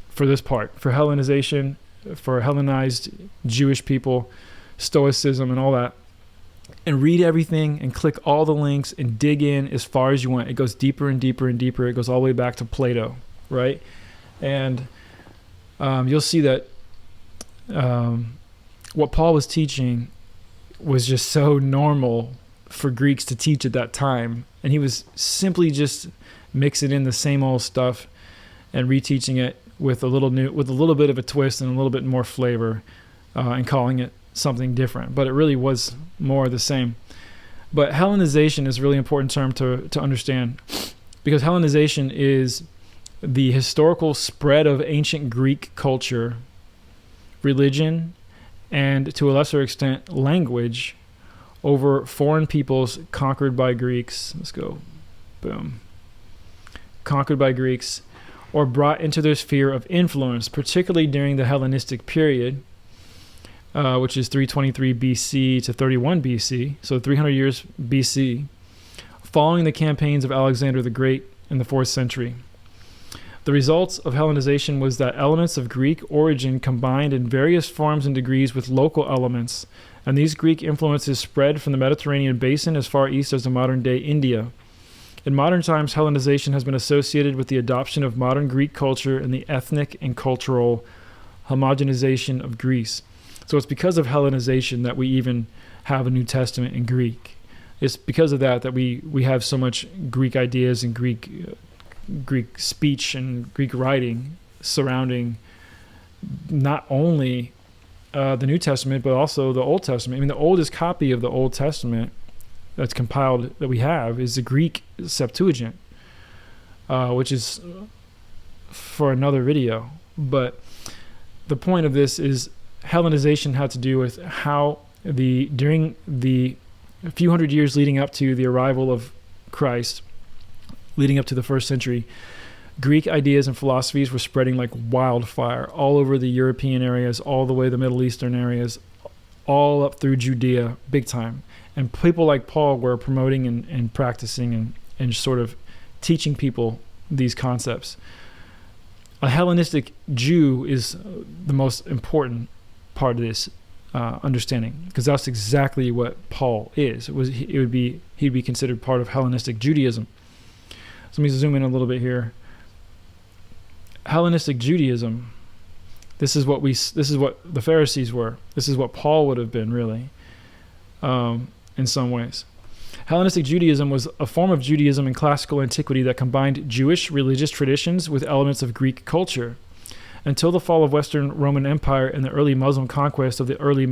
for this part, for Hellenization, for Hellenized Jewish people, Stoicism, and all that, and read everything and click all the links and dig in as far as you want. It goes deeper and deeper and deeper. It goes all the way back to Plato, right? And you'll see that what Paul was teaching was just so normal for Greeks to teach at that time, and he was simply just mixing in the same old stuff and reteaching it with a little bit of a twist and a little bit more flavor, and calling it something different. But it really was more the same. But Hellenization is a really important term to understand, because Hellenization is the historical spread of ancient Greek culture, religion, and to a lesser extent language over foreign peoples conquered by Greeks. Let's go. Boom. Conquered by Greeks, or brought into their sphere of influence, particularly during the Hellenistic period, which is 323 BC to 31 BC, so 300 years BC, following the campaigns of Alexander the Great in the 4th century. The results of Hellenization was that elements of Greek origin combined in various forms and degrees with local elements, and these Greek influences spread from the Mediterranean basin as far east as the modern-day India. In modern times, Hellenization has been associated with the adoption of modern Greek culture and the ethnic and cultural homogenization of Greece. So it's because of Hellenization that we even have a New Testament in Greek. It's because of that we have so much Greek ideas and Greek speech and Greek writing surrounding not only the New Testament, but also the Old Testament. I mean, the oldest copy of the Old Testament that's compiled that we have is the Greek Septuagint, which is for another video. But the point of this is Hellenization had to do with how during the few hundred years leading up to the arrival of Christ, leading up to the 1st century, Greek ideas and philosophies were spreading like wildfire all over the European areas, all the way to the Middle Eastern areas, all up through Judea, big time. And people like Paul were promoting and practicing and sort of teaching people these concepts. A Hellenistic Jew is the most important part of this understanding, because that's exactly what Paul is. He'd be considered part of Hellenistic Judaism. So let me zoom in a little bit here. Hellenistic Judaism. This is what the Pharisees were. This is what Paul would have been, really, in some ways. Hellenistic Judaism was a form of Judaism in classical antiquity that combined Jewish religious traditions with elements of Greek culture. Until the fall of Western Roman Empire and the early Muslim conquest of the early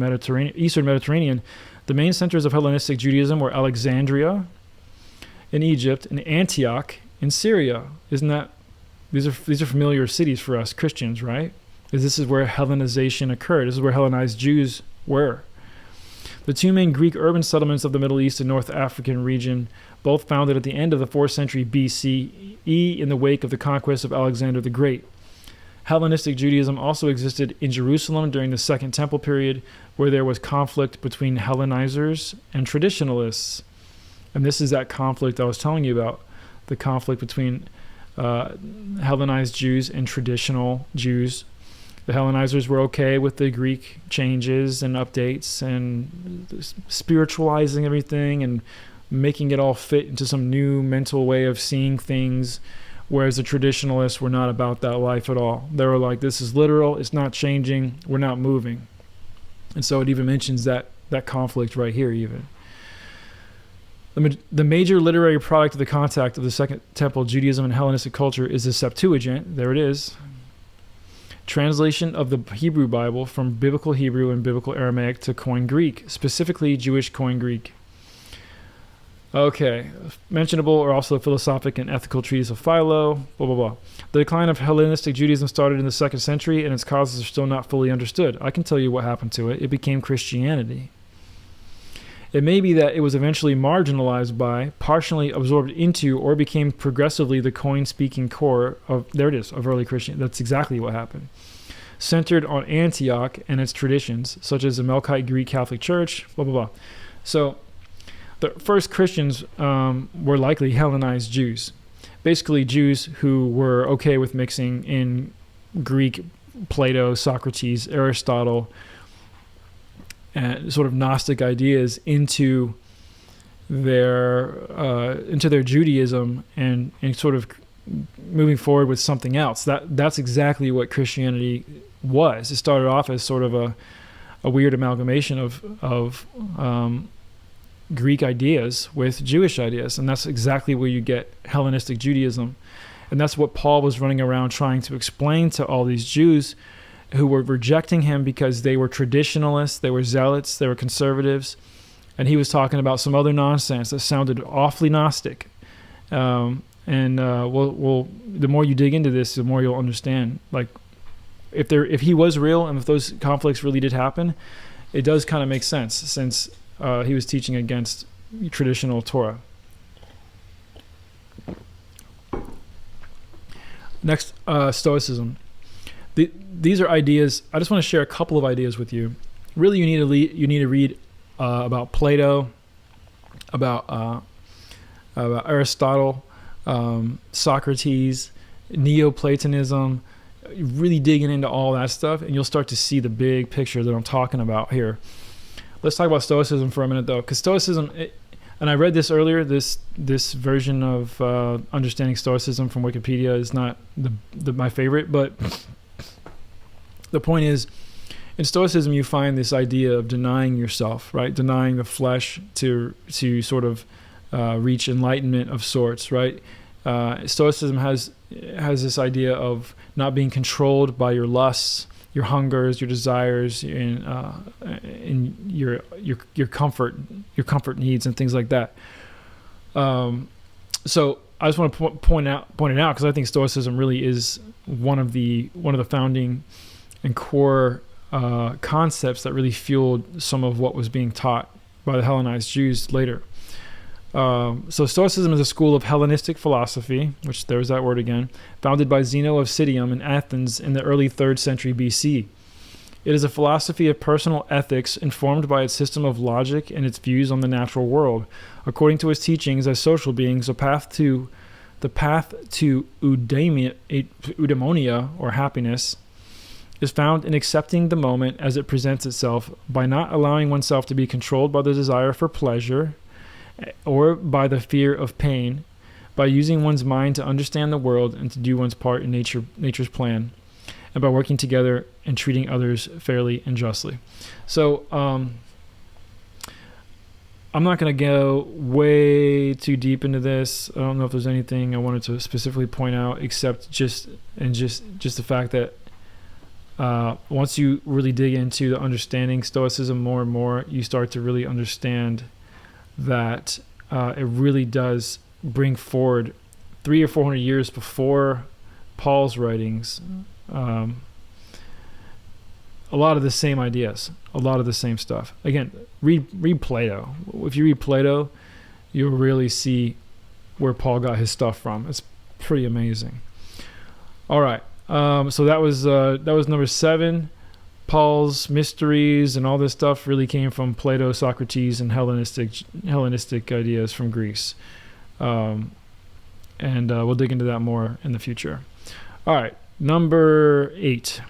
Eastern Mediterranean, the main centers of Hellenistic Judaism were Alexandria in Egypt and Antioch in Syria. Isn't that these are familiar cities for us Christians, right? Because this is where Hellenization occurred. This is where Hellenized Jews were. The two main Greek urban settlements of the Middle East and North African region, both founded at the end of the 4th century BCE in the wake of the conquest of Alexander the Great. Hellenistic Judaism also existed in Jerusalem during the Second Temple period, where there was conflict between Hellenizers and traditionalists. And this is that conflict I was telling you about. the conflict between Hellenized Jews and traditional Jews. The Hellenizers were okay with the Greek changes and updates and spiritualizing everything and making it all fit into some new mental way of seeing things, whereas the traditionalists were not about that life at all. They were like, this is literal, it's not changing, we're not moving. And so it even mentions that conflict right here even. The major literary product of the contact of the Second Temple Judaism and Hellenistic culture is the Septuagint. There it is. Translation of the Hebrew Bible from Biblical Hebrew and Biblical Aramaic to Koine Greek, specifically Jewish Koine Greek. Okay, mentionable are also the philosophic and ethical treatise of Philo, blah, blah, blah. The decline of Hellenistic Judaism started in the 2nd century, and its causes are still not fully understood. I can tell you what happened to it. It became Christianity. It may be that it was eventually marginalized by, partially absorbed into, or became progressively the Koine-speaking core of, there it is, of early Christianity. That's exactly what happened. Centered on Antioch and its traditions, such as the Melkite Greek Catholic Church, blah, blah, blah. So the first Christians were likely Hellenized Jews. Basically Jews who were okay with mixing in Greek, Plato, Socrates, Aristotle, and sort of Gnostic ideas into their Judaism and sort of moving forward with something else. That's exactly what Christianity was. It started off as sort of a weird amalgamation of Greek ideas with Jewish ideas, and that's exactly where you get Hellenistic Judaism. And that's what Paul was running around trying to explain to all these Jews who were rejecting him because they were traditionalists, they were zealots, they were conservatives, and he was talking about some other nonsense that sounded awfully Gnostic. The more you dig into this, the more you'll understand. Like, if he was real and if those conflicts really did happen, it does kind of make sense since he was teaching against traditional Torah. Next, Stoicism. These are ideas. I just want to share a couple of ideas with you. Really, you need to read about Plato, about Aristotle, Socrates, Neoplatonism. Really digging into all that stuff, and you'll start to see the big picture that I'm talking about here. Let's talk about Stoicism for a minute, though, because Stoicism, and I read this earlier. This version of understanding Stoicism from Wikipedia is not my favorite, but the point is, in Stoicism, you find this idea of denying yourself, right? Denying the flesh to sort of reach enlightenment of sorts, right? Stoicism has this idea of not being controlled by your lusts, your hungers, your desires, and your comfort needs and things like that. So I just want to point it out because I think Stoicism really is one of the founding and core concepts that really fueled some of what was being taught by the Hellenized Jews later. So Stoicism is a school of Hellenistic philosophy, which there's that word again, founded by Zeno of Citium in Athens in the early 3rd century BC. It is a philosophy of personal ethics informed by its system of logic and its views on the natural world. According to its teachings as social beings, the path to eudaimonia, or happiness, is found in accepting the moment as it presents itself by not allowing oneself to be controlled by the desire for pleasure or by the fear of pain, by using one's mind to understand the world and to do one's part in nature's plan, and by working together and treating others fairly and justly. So I'm not going to go way too deep into this. I don't know if there's anything I wanted to specifically point out, except just the fact that once you really dig into the understanding Stoicism more and more, you start to really understand that it really does bring forward 300 or 400 years before Paul's writings a lot of the same ideas, a lot of the same stuff. Again, read Plato. If you read Plato, you'll really see where Paul got his stuff from. It's pretty amazing. All right. So that was number 7. Paul's mysteries and all this stuff really came from Plato, Socrates, and Hellenistic ideas from Greece. And and we'll dig into that more in the future. All right, number 8.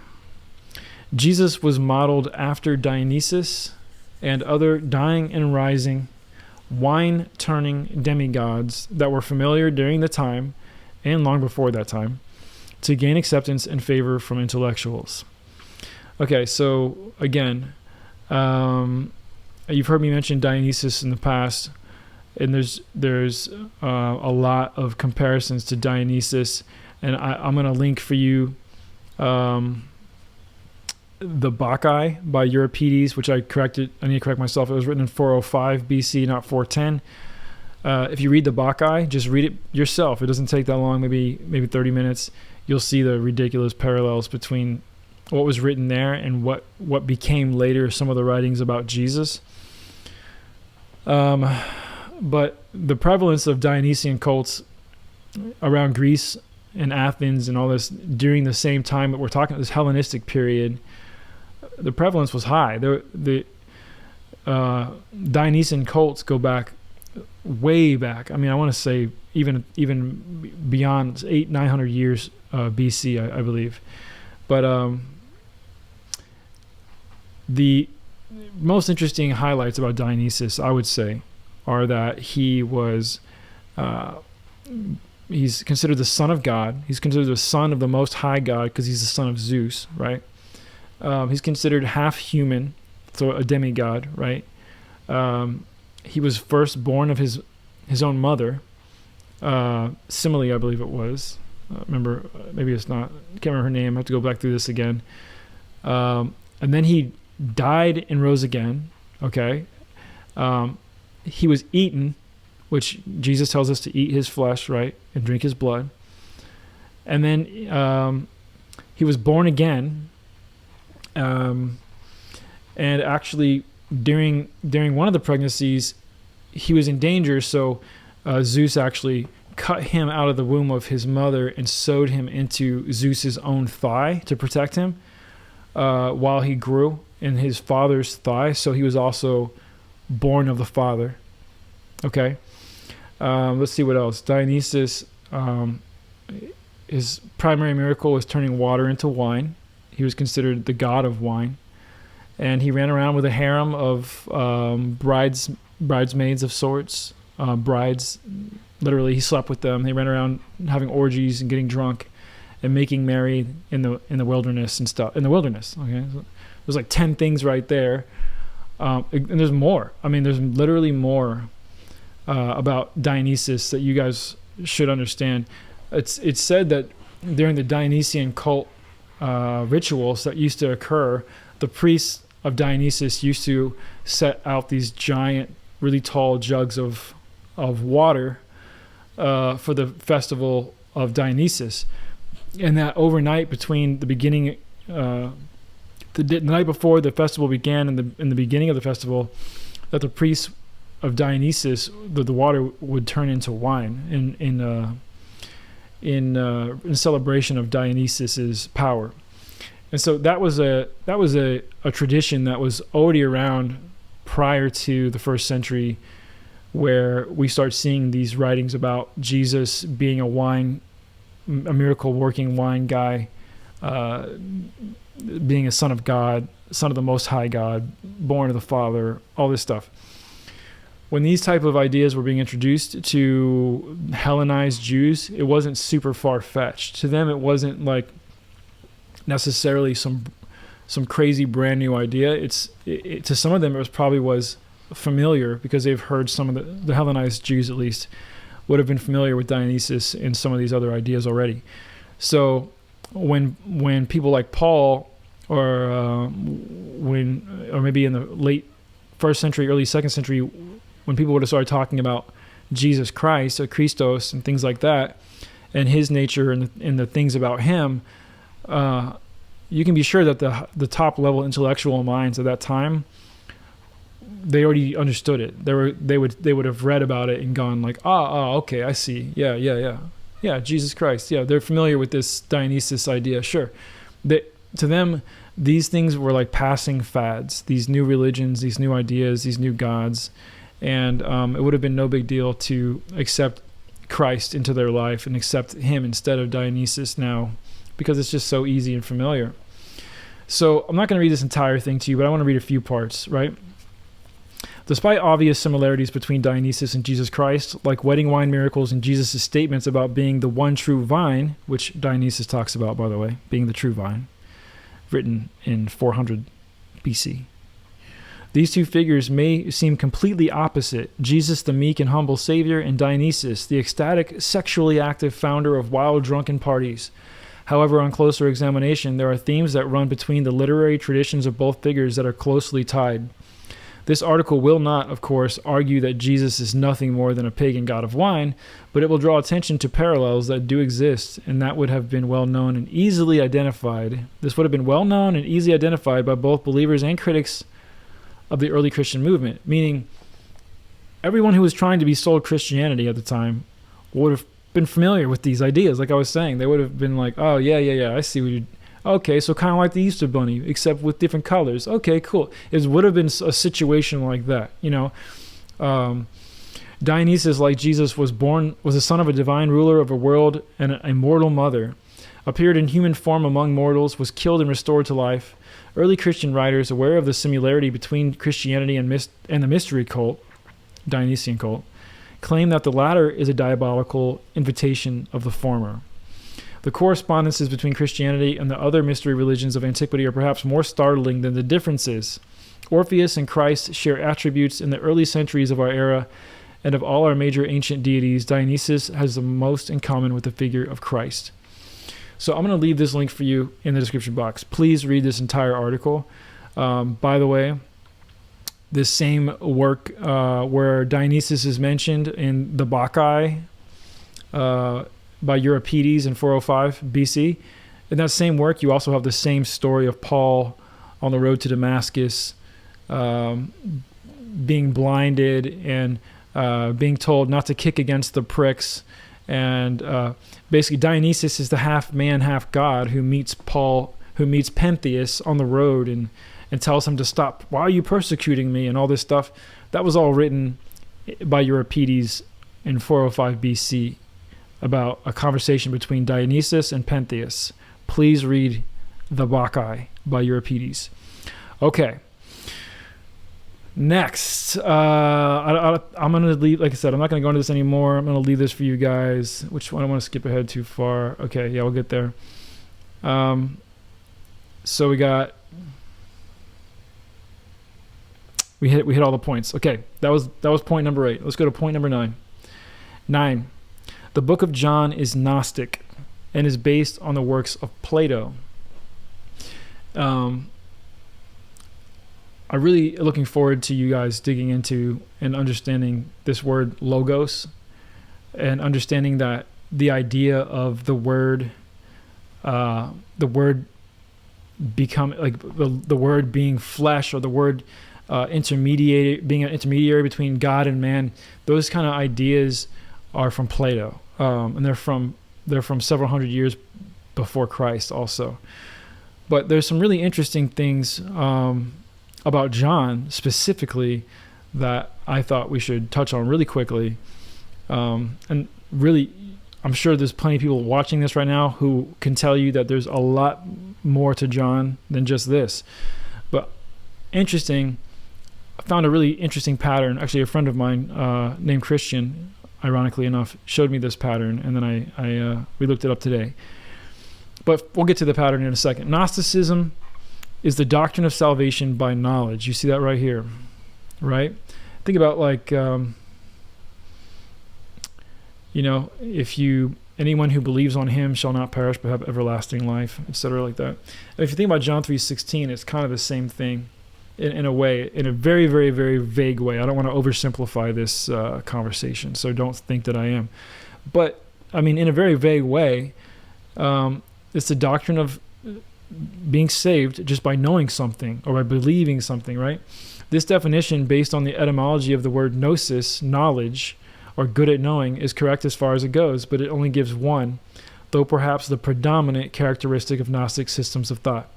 Jesus was modeled after Dionysus and other dying and rising, wine-turning demigods that were familiar during the time and long before that time to gain acceptance and favor from intellectuals. Okay, so again, you've heard me mention Dionysus in the past, and there's a lot of comparisons to Dionysus, and I'm going to link for you the Bacchae by Euripides, which I need to correct myself. It was written in 405 BC, not 410. If you read the Bacchae, just read it yourself. It doesn't take that long, maybe 30 minutes. You'll see the ridiculous parallels between what was written there and what became later some of the writings about Jesus. But the prevalence of Dionysian cults around Greece and Athens and all this during the same time that we're talking, this Hellenistic period, the prevalence was high. The Dionysian cults go back way back. I mean, I want to say even beyond 900 years BC, I believe. But the most interesting highlights about Dionysus, I would say, are that he's considered the son of God. He's considered the son of the Most High God because he's the son of Zeus, right? He's considered half human, so a demigod, right? He was first born of his own mother, Simile, I believe it was. Remember, maybe it's not. I can't remember her name. I have to go back through this again. And then he died and rose again. Okay. He was eaten, which Jesus tells us to eat his flesh, right, and drink his blood. And then he was born again. And actually, during one of the pregnancies, he was in danger. So Zeus actually cut him out of the womb of his mother and sewed him into Zeus's own thigh to protect him while he grew in his father's thigh. So he was also born of the father. Okay. Let's see what else. Dionysus, his primary miracle was turning water into wine. He was considered the god of wine. And he ran around with a harem of bridesmaids of sorts. Brides, literally, he slept with them. They ran around having orgies and getting drunk and making merry in the wilderness and stuff. In the wilderness, okay? So there's like 10 things right there. And there's more. I mean, there's literally more about Dionysus that you guys should understand. It's said that during the Dionysian cult rituals that used to occur, the priests of Dionysus used to set out these giant, really tall jugs of water for the festival of Dionysus, and that overnight between the beginning, the night before the festival began and the beginning of the festival, that the priests of Dionysus, the water would turn into wine in celebration of Dionysus's power. And so that was a tradition that was already around prior to the first century, where we start seeing these writings about Jesus being a miracle working wine guy, being a son of God, son of the Most High God, born of the Father, all this stuff. When these type of ideas were being introduced to Hellenized Jews, it wasn't super far-fetched. To them, it wasn't like necessarily some crazy brand new idea. To some of them, it probably was familiar because they've heard some of the Hellenized Jews, at least, would have been familiar with Dionysus and some of these other ideas already. So when people like Paul, or maybe in the late first century, early second century, when people would have started talking about Jesus Christ, or Christos, and things like that, and his nature and the things about him, you can be sure that the top level intellectual minds at that time, they already understood it. They would have read about it and gone like, okay, I see. Yeah, Jesus Christ. Yeah, they're familiar with this Dionysus idea. Sure. To them, these things were like passing fads, these new religions, these new ideas, these new gods. And it would have been no big deal to accept Christ into their life and accept him instead of Dionysus now, because it's just so easy and familiar. So I'm not going to read this entire thing to you, but I want to read a few parts, right? Despite obvious similarities between Dionysus and Jesus Christ, like wedding wine miracles and Jesus' statements about being the one true vine, which Dionysus talks about, by the way, being the true vine, written in 400 BC. These two figures may seem completely opposite, Jesus, the meek and humble Savior, and Dionysus, the ecstatic, sexually active founder of wild, drunken parties. However, on closer examination, there are themes that run between the literary traditions of both figures that are closely tied. This article will not, of course, argue that Jesus is nothing more than a pagan god of wine, but it will draw attention to parallels that do exist, and that would have been well known and easily identified. This would have been well known and easily identified by both believers and critics of the early Christian movement, meaning everyone who was trying to be sold Christianity at the time would have been familiar with these ideas. Like I was saying, they would have been like, oh, yeah, I see what you... Okay, so kind of like the Easter Bunny, except with different colors. Okay, cool. It would have been a situation like that, you know. Dionysus, like Jesus, was the son of a divine ruler of a world and a mortal mother, appeared in human form among mortals, was killed and restored to life. Early Christian writers, aware of the similarity between Christianity and the mystery cult, Dionysian cult, claim that the latter is a diabolical invitation of the former. The correspondences between Christianity and the other mystery religions of antiquity are perhaps more startling than the differences. Orpheus and Christ share attributes in the early centuries of our era, and of all our major ancient deities, Dionysus has the most in common with the figure of Christ. So I'm going to leave this link for you in the description box. Please read this entire article. By the way, this same work where Dionysus is mentioned in the Bacchae by Euripides in 405 BC. In that same work, you also have the same story of Paul on the road to Damascus, being blinded and being told not to kick against the pricks. And basically Dionysus is the half man, half god who meets Pentheus on the road and tells him to stop. Why are you persecuting me? And all this stuff. That was all written by Euripides in 405 BC about a conversation between Dionysus and Pentheus. Please read the Bacchae by Euripides. Okay. Next, I'm going to leave, like I said, I'm not going to go into this anymore. I'm going to leave this for you guys. Which one? I don't want to skip ahead too far. Okay, yeah, we'll get there. So we hit all the points. Okay, that was point number 8. Let's go to point number 9. 9. The book of John is Gnostic and is based on the works of Plato. I'm really looking forward to you guys digging into and understanding this word logos, and understanding that the idea of the word become like the word being flesh, or the word being an intermediary between God and man. Those kind of ideas are from Plato, and they're from several hundred years before Christ also. But there's some really interesting things about John specifically that I thought we should touch on really quickly. And really, I'm sure there's plenty of people watching this right now who can tell you that there's a lot more to John than just this. But interesting, I found a really interesting pattern. Actually, a friend of mine named Christian, ironically enough, showed me this pattern, and then we looked it up today. But we'll get to the pattern in a second. Gnosticism is the doctrine of salvation by knowledge. You see that right here, right? Think about like, anyone who believes on him shall not perish but have everlasting life, etc., like that. And if you think about John 3:16, it's kind of the same thing in a way, in a very, very, very vague way. I don't want to oversimplify this conversation, so don't think that I am. But, I mean, in a very vague way, it's the doctrine of being saved just by knowing something or by believing something, right? This definition, based on the etymology of the word gnosis, knowledge, or good at knowing, is correct as far as it goes, but it only gives one, though perhaps the predominant characteristic of Gnostic systems of thought.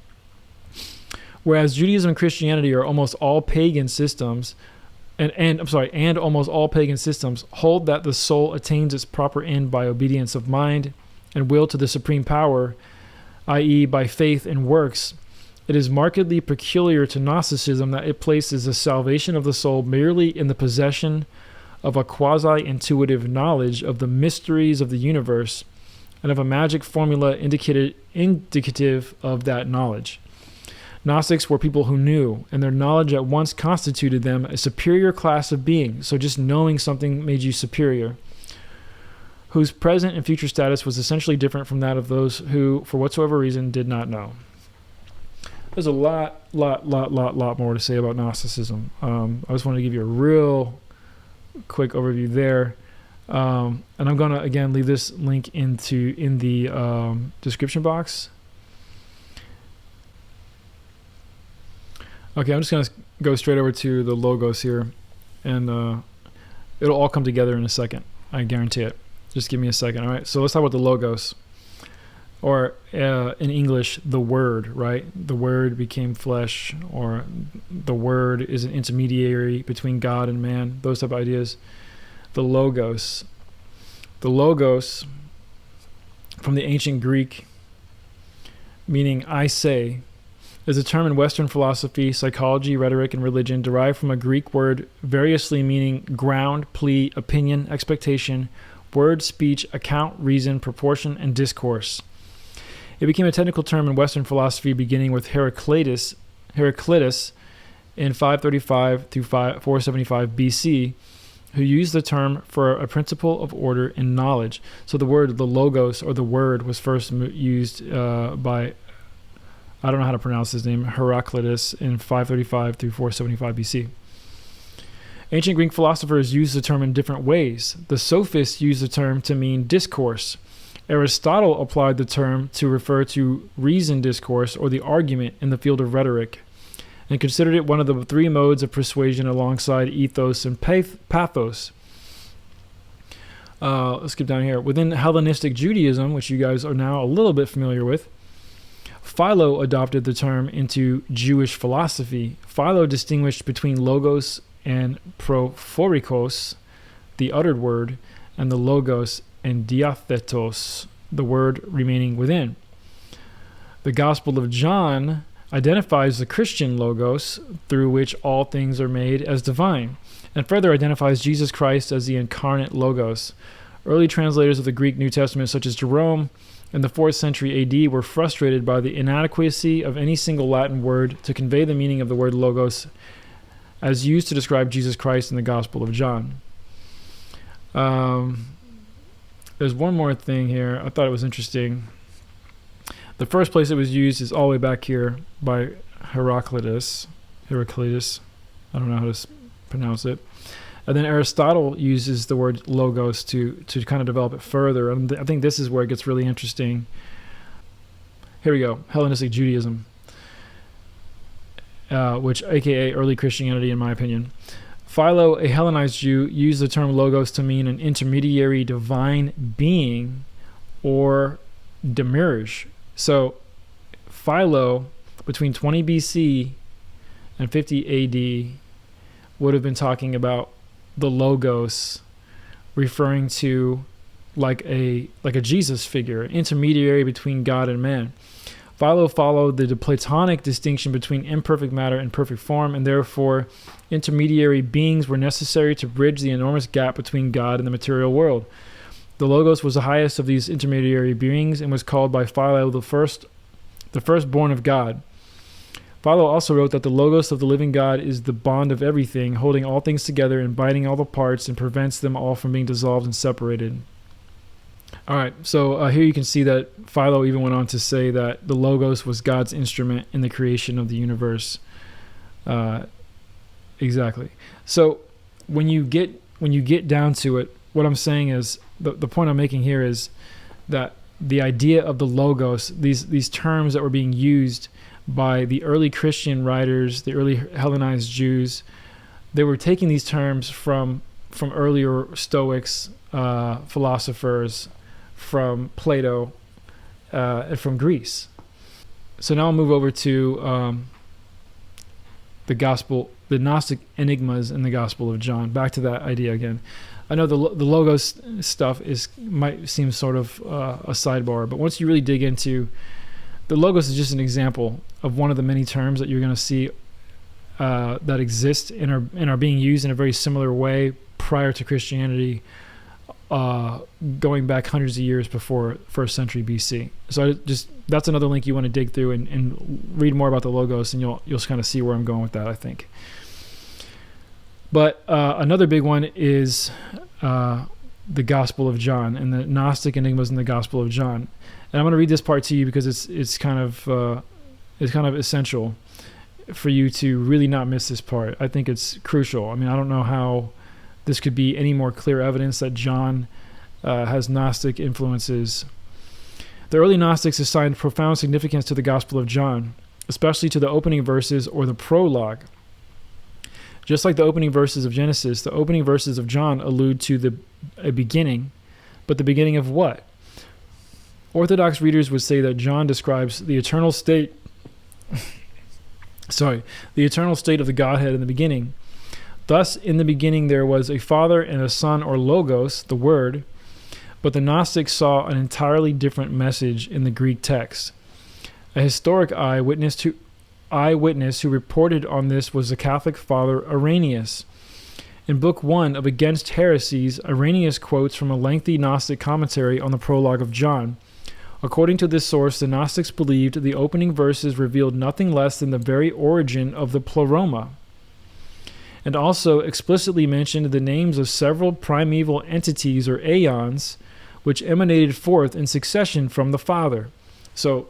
Whereas Judaism and Christianity are almost all pagan systems, and almost all pagan systems hold that the soul attains its proper end by obedience of mind and will to the supreme power, i.e. by faith and works. It is markedly peculiar to Gnosticism that it places the salvation of the soul merely in the possession of a quasi-intuitive knowledge of the mysteries of the universe and of a magic formula indicative of that knowledge. Gnostics were people who knew, and their knowledge at once constituted them a superior class of being. So just knowing something made you superior, whose present and future status was essentially different from that of those who, for whatsoever reason, did not know. There's a lot more to say about Gnosticism. I just wanted to give you a real quick overview there. And I'm going to, again, leave this link in the description box. Okay, I'm just going to go straight over to the logos here, and it'll all come together in a second. I guarantee it. Just give me a second. All right, so let's talk about the logos, or in English, the word, right? The word became flesh, or the word is an intermediary between God and man, those type of ideas. The logos. The logos, from the ancient Greek, meaning I say, is a term in Western philosophy, psychology, rhetoric, and religion derived from a Greek word variously meaning ground, plea, opinion, expectation, word, speech, account, reason, proportion, and discourse. It became a technical term in Western philosophy beginning with Heraclitus in 535 through 475 BC, who used the term for a principle of order in knowledge. So the word, the logos, or the word, was first used by, I don't know how to pronounce his name, Heraclitus in 535 through 475 BC. Ancient Greek philosophers used the term in different ways. The sophists used the term to mean discourse. Aristotle applied the term to refer to reasoned discourse or the argument in the field of rhetoric, and considered it one of the three modes of persuasion alongside ethos and pathos. Let's skip down here. Within Hellenistic Judaism, which you guys are now a little bit familiar with, Philo adopted the term into Jewish philosophy. Philo distinguished between logos and prophorikos, the uttered word, and the logos and diathetos, the word remaining within. The Gospel of John identifies the Christian logos through which all things are made as divine, and further identifies Jesus Christ as the incarnate logos. Early translators of the Greek New Testament, such as Jerome in the 4th century AD, were frustrated by the inadequacy of any single Latin word to convey the meaning of the word logos as used to describe Jesus Christ in the Gospel of John. There's one more thing here. I thought it was interesting. The first place it was used is all the way back here by Heraclitus. I don't know how to pronounce it. And then Aristotle uses the word logos to kind of develop it further. And I think this is where it gets really interesting. Here we go. Hellenistic Judaism, which aka early Christianity in my opinion. Philo, a Hellenized Jew, used the term logos to mean an intermediary divine being or demiurge. So Philo, between 20 BC and 50 AD, would have been talking about the logos, referring to like a Jesus figure, an intermediary between God and man. Philo followed the Platonic distinction between imperfect matter and perfect form, and therefore intermediary beings were necessary to bridge the enormous gap between God and the material world. The Logos was the highest of these intermediary beings and was called by Philo the firstborn of God. Philo also wrote that the Logos of the living God is the bond of everything, holding all things together and binding all the parts, and prevents them all from being dissolved and separated. All right, so here you can see that Philo even went on to say that the Logos was God's instrument in the creation of the universe. Exactly. So when you get down to it, what I'm saying is, the point I'm making here is that the idea of the Logos, these terms that were being used by the early Christian writers, the early Hellenized Jews, they were taking these terms from earlier Stoics, philosophers, from Plato, and from Greece. So now I'll move over to the Gospel the Gnostic Enigmas in the Gospel of John. Back to that idea again. I know the Logos stuff might seem sort of a sidebar, but once you really dig into the Logos, is just an example of one of the many terms that you're going to see that exist and are being used in a very similar way prior to Christianity, going back hundreds of years before 1st century BC. So that's another link you want to dig through and read more about the Logos, and you'll kind of see where I'm going with that, I think. But another big one is the Gospel of John and the Gnostic Enigmas in the Gospel of John. And I'm going to read this part to you because it's kind of essential for you to really not miss this part. I think it's crucial. I mean, I don't know how this could be any more clear evidence that John has Gnostic influences. The early Gnostics assigned profound significance to the Gospel of John, especially to the opening verses or the prologue. Just like the opening verses of Genesis, the opening verses of John allude to a beginning, but the beginning of what? Orthodox readers would say that John describes the eternal state the eternal state of the Godhead in the beginning. Thus, in the beginning there was a Father and a Son, or Logos, the Word, but the Gnostics saw an entirely different message in the Greek text. A historic eyewitness who reported on this was the Catholic father Irenaeus. In Book 1 of Against Heresies, Irenaeus quotes from a lengthy Gnostic commentary on the prologue of John. According to this source, the Gnostics believed the opening verses revealed nothing less than the very origin of the pleroma, and also explicitly mentioned the names of several primeval entities or aeons which emanated forth in succession from the Father. So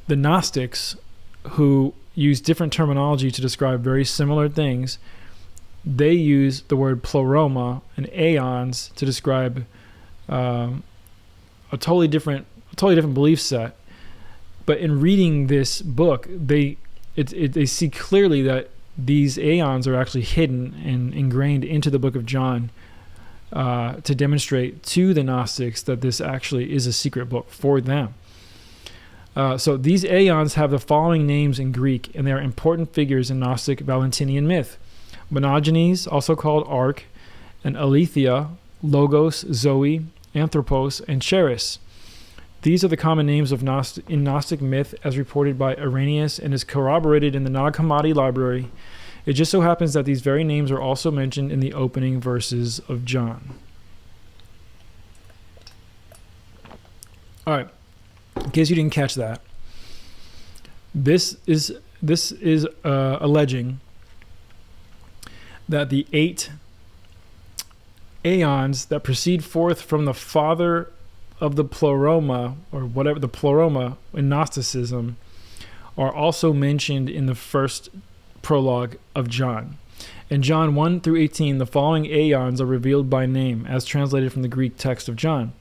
the Gnostics, who use different terminology to describe very similar things, they use the word pleroma and aeons to describe a totally different belief set. But in reading this book, they see clearly that these aeons are actually hidden and ingrained into the book of John to demonstrate to the Gnostics that this actually is a secret book for them. So these aeons have the following names in Greek, and they are important figures in Gnostic Valentinian myth: Monogenes, also called Ark, and Aletheia, Logos, Zoe, Anthropos, and Charis. These are the common names of in Gnostic myth as reported by Irenaeus and is corroborated in the Nag Hammadi library. It just so happens that these very names are also mentioned in the opening verses of John. All right. In case you didn't catch that, this is alleging that the 8 aeons that proceed forth from the Father of the pleroma, or whatever the pleroma in Gnosticism, are also mentioned in the first prologue of John. In John 1 through 18, the following aeons are revealed by name, as translated from the Greek text of John.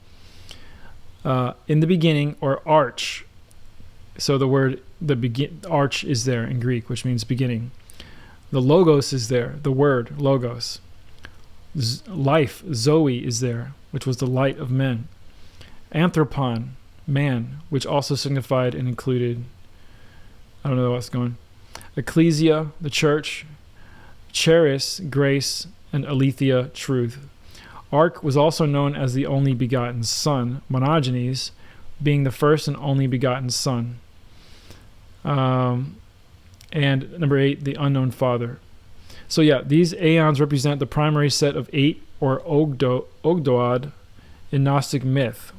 In the beginning, or arch. So the word arch is there in Greek, which means beginning. The logos is there, the word logos. Life, Zoe, is there, which was the light of men. Anthropon, man, which also signified and included, I don't know what's going. Ecclesia, the church. Charis, grace, and Aletheia, truth. Ark was also known as the only begotten son, Monogenes being the first and only begotten son. And number 8, the unknown father. So yeah, these aeons represent the primary set of 8, or Ogdoad, in Gnostic myth.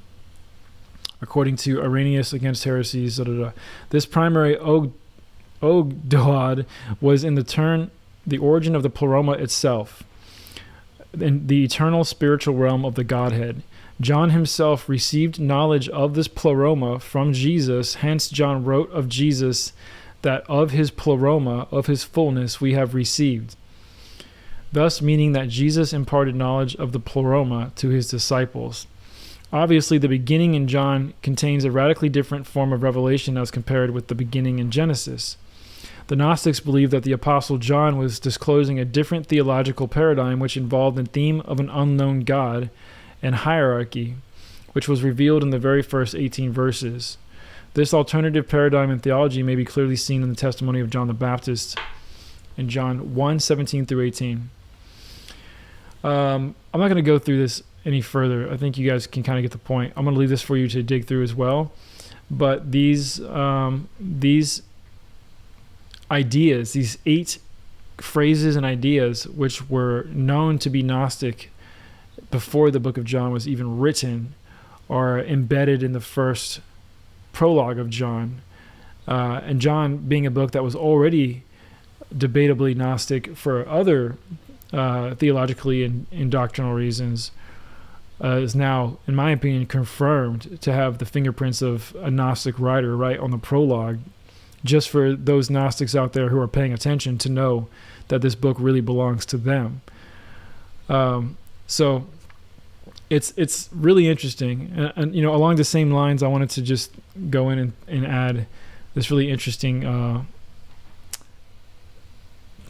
According to Irenaeus Against Heresies, this primary Ogdoad was in the origin of the pleroma itself, in the eternal spiritual realm of the Godhead. John himself received knowledge of this pleroma from Jesus. Hence John wrote of Jesus that of his pleroma, of his fullness, we have received. Thus meaning that Jesus imparted knowledge of the pleroma to his disciples. Obviously, the beginning in John contains a radically different form of revelation as compared with the beginning in Genesis. The Gnostics believed that the Apostle John was disclosing a different theological paradigm which involved the theme of an unknown God and hierarchy, which was revealed in the very first 18 verses. This alternative paradigm in theology may be clearly seen in the testimony of John the Baptist in John 1:17 through 18. I'm not going to go through this any further. I think you guys can kind of get the point. I'm going to leave this for you to dig through as well. But these ideas, these 8 phrases and ideas, which were known to be Gnostic before the book of John was even written, are embedded in the first prologue of John. And John, being a book that was already debatably Gnostic for other theologically and doctrinal reasons, is now, in my opinion, confirmed to have the fingerprints of a Gnostic writer right on the prologue, just for those Gnostics out there who are paying attention to know that this book really belongs to them. So it's really interesting. And along the same lines, I wanted to just go in and add this really interesting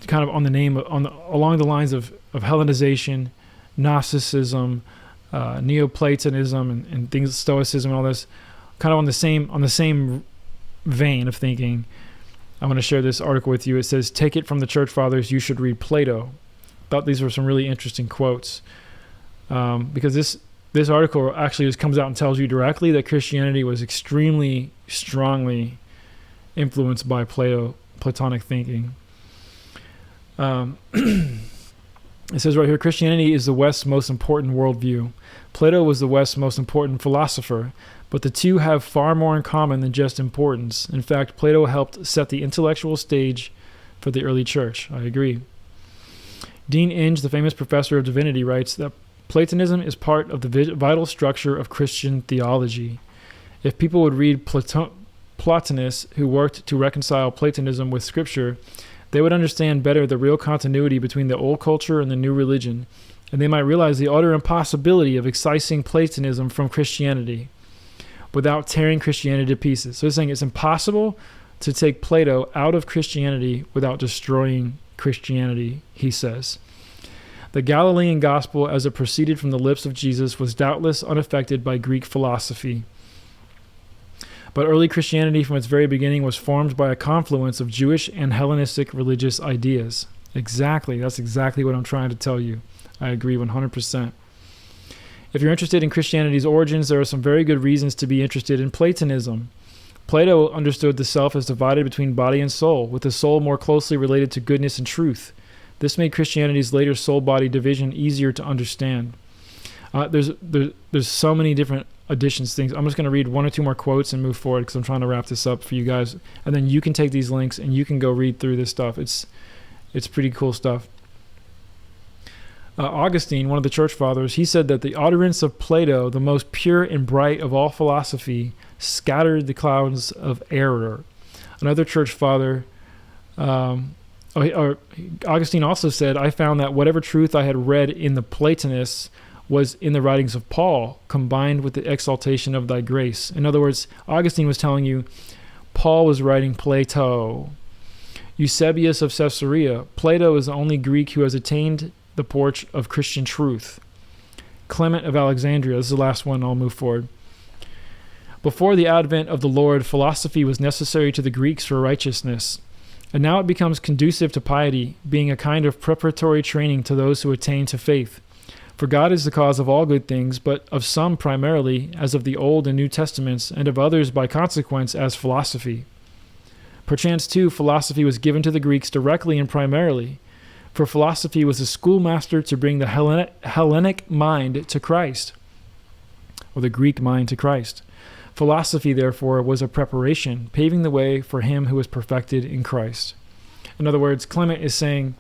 kind of along the lines of Hellenization, Gnosticism, Neoplatonism, and things, Stoicism, and all this, kind of on the same vein of thinking. I want to share this article with you. It says, "Take it from the Church Fathers, you should read Plato." Thought these were some really interesting quotes, because this article actually just comes out and tells you directly that Christianity was extremely strongly influenced by Platonic thinking. It says right here, Christianity is the West's most important worldview. Plato was the West's most important philosopher, but the two have far more in common than just importance. In fact, Plato helped set the intellectual stage for the early church. I agree. Dean Inge, the famous professor of divinity, writes that Platonism is part of the vital structure of Christian theology. If people would read Platonists who worked to reconcile Platonism with Scripture, they would understand better the real continuity between the old culture and the new religion, and they might realize the utter impossibility of excising Platonism from Christianity without tearing Christianity to pieces. So he's saying it's impossible to take Plato out of Christianity without destroying Christianity, he says. The Galilean gospel, as it proceeded from the lips of Jesus, was doubtless unaffected by Greek philosophy. But early Christianity from its very beginning was formed by a confluence of Jewish and Hellenistic religious ideas. Exactly. That's exactly what I'm trying to tell you. I agree 100%. If you're interested in Christianity's origins, there are some very good reasons to be interested in Platonism. Plato understood the self as divided between body and soul, with the soul more closely related to goodness and truth. This made Christianity's later soul-body division easier to understand. There's so many different additions, things. I'm just going to read 1 or 2 more quotes and move forward because I'm trying to wrap this up for you guys. And then you can take these links and you can go read through this stuff. It's pretty cool stuff. Augustine, one of the church fathers, he said that the utterance of Plato, the most pure and bright of all philosophy, scattered the clouds of error. Another church father, Augustine also said, I found that whatever truth I had read in the Platonists was in the writings of Paul, combined with the exaltation of thy grace. In other words, Augustine was telling you, Paul was writing Plato. Eusebius of Caesarea, Plato is the only Greek who has attained the porch of Christian truth. Clement of Alexandria, this is the last one, I'll move forward. Before the advent of the Lord, philosophy was necessary to the Greeks for righteousness, and now it becomes conducive to piety, being a kind of preparatory training to those who attain to faith. For God is the cause of all good things, but of some primarily, as of the Old and New Testaments, and of others by consequence as philosophy. Perchance, too, philosophy was given to the Greeks directly and primarily, for philosophy was a schoolmaster to bring the Hellenic mind to Christ, or the Greek mind to Christ. Philosophy, therefore, was a preparation, paving the way for him who was perfected in Christ. In other words, Clement is saying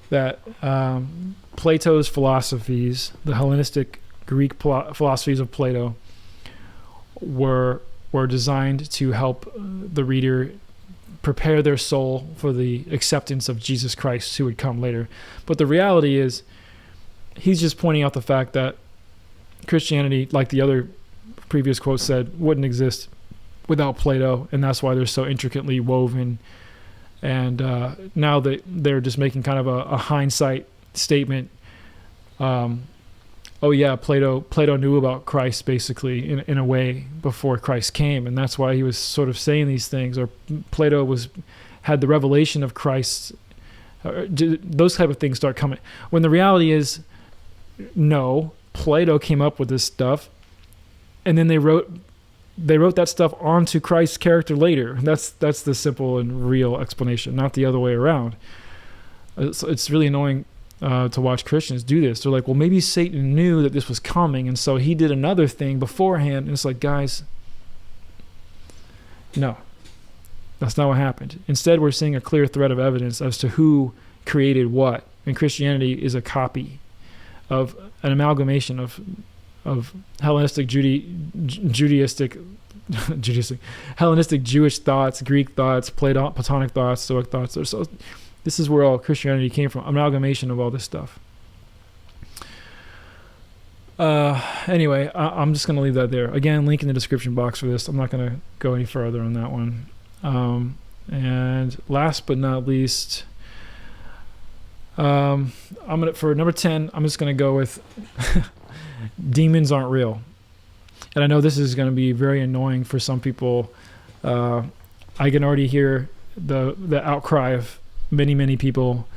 that Plato's philosophies, the Hellenistic Greek philosophies of Plato, were designed to help the reader prepare their soul for the acceptance of Jesus Christ who would come later. But the reality is, he's just pointing out the fact that Christianity, like the other previous quote said, wouldn't exist without Plato, and that's why they're so intricately woven. And now that they're just making kind of a hindsight statement, oh yeah, Plato knew about Christ basically in a way before Christ came, and that's why he was sort of saying these things. Or Plato had the revelation of Christ Those type of things start coming. When the reality is, no, Plato came up with this stuff, and then they wrote that stuff onto Christ's character later. That's the simple and real explanation, not the other way around. It's really annoying to watch Christians do this. They're like, well, maybe Satan knew that this was coming, and so he did another thing beforehand. And it's like, guys, no, that's not what happened. Instead, we're seeing a clear thread of evidence as to who created what. And Christianity is a copy of an amalgamation of Hellenistic Judaistic Hellenistic Jewish thoughts, Greek thoughts, Platonic thoughts, Stoic thoughts. So this is where all Christianity came from, amalgamation of all this stuff. Anyway, I'm just going to leave that there. Again, link in the description box for this. I'm not going to go any further on that one. And last but not least, for number 10, I'm just going to go with demons aren't real. And I know this is going to be very annoying for some people. I can already hear the outcry of many people.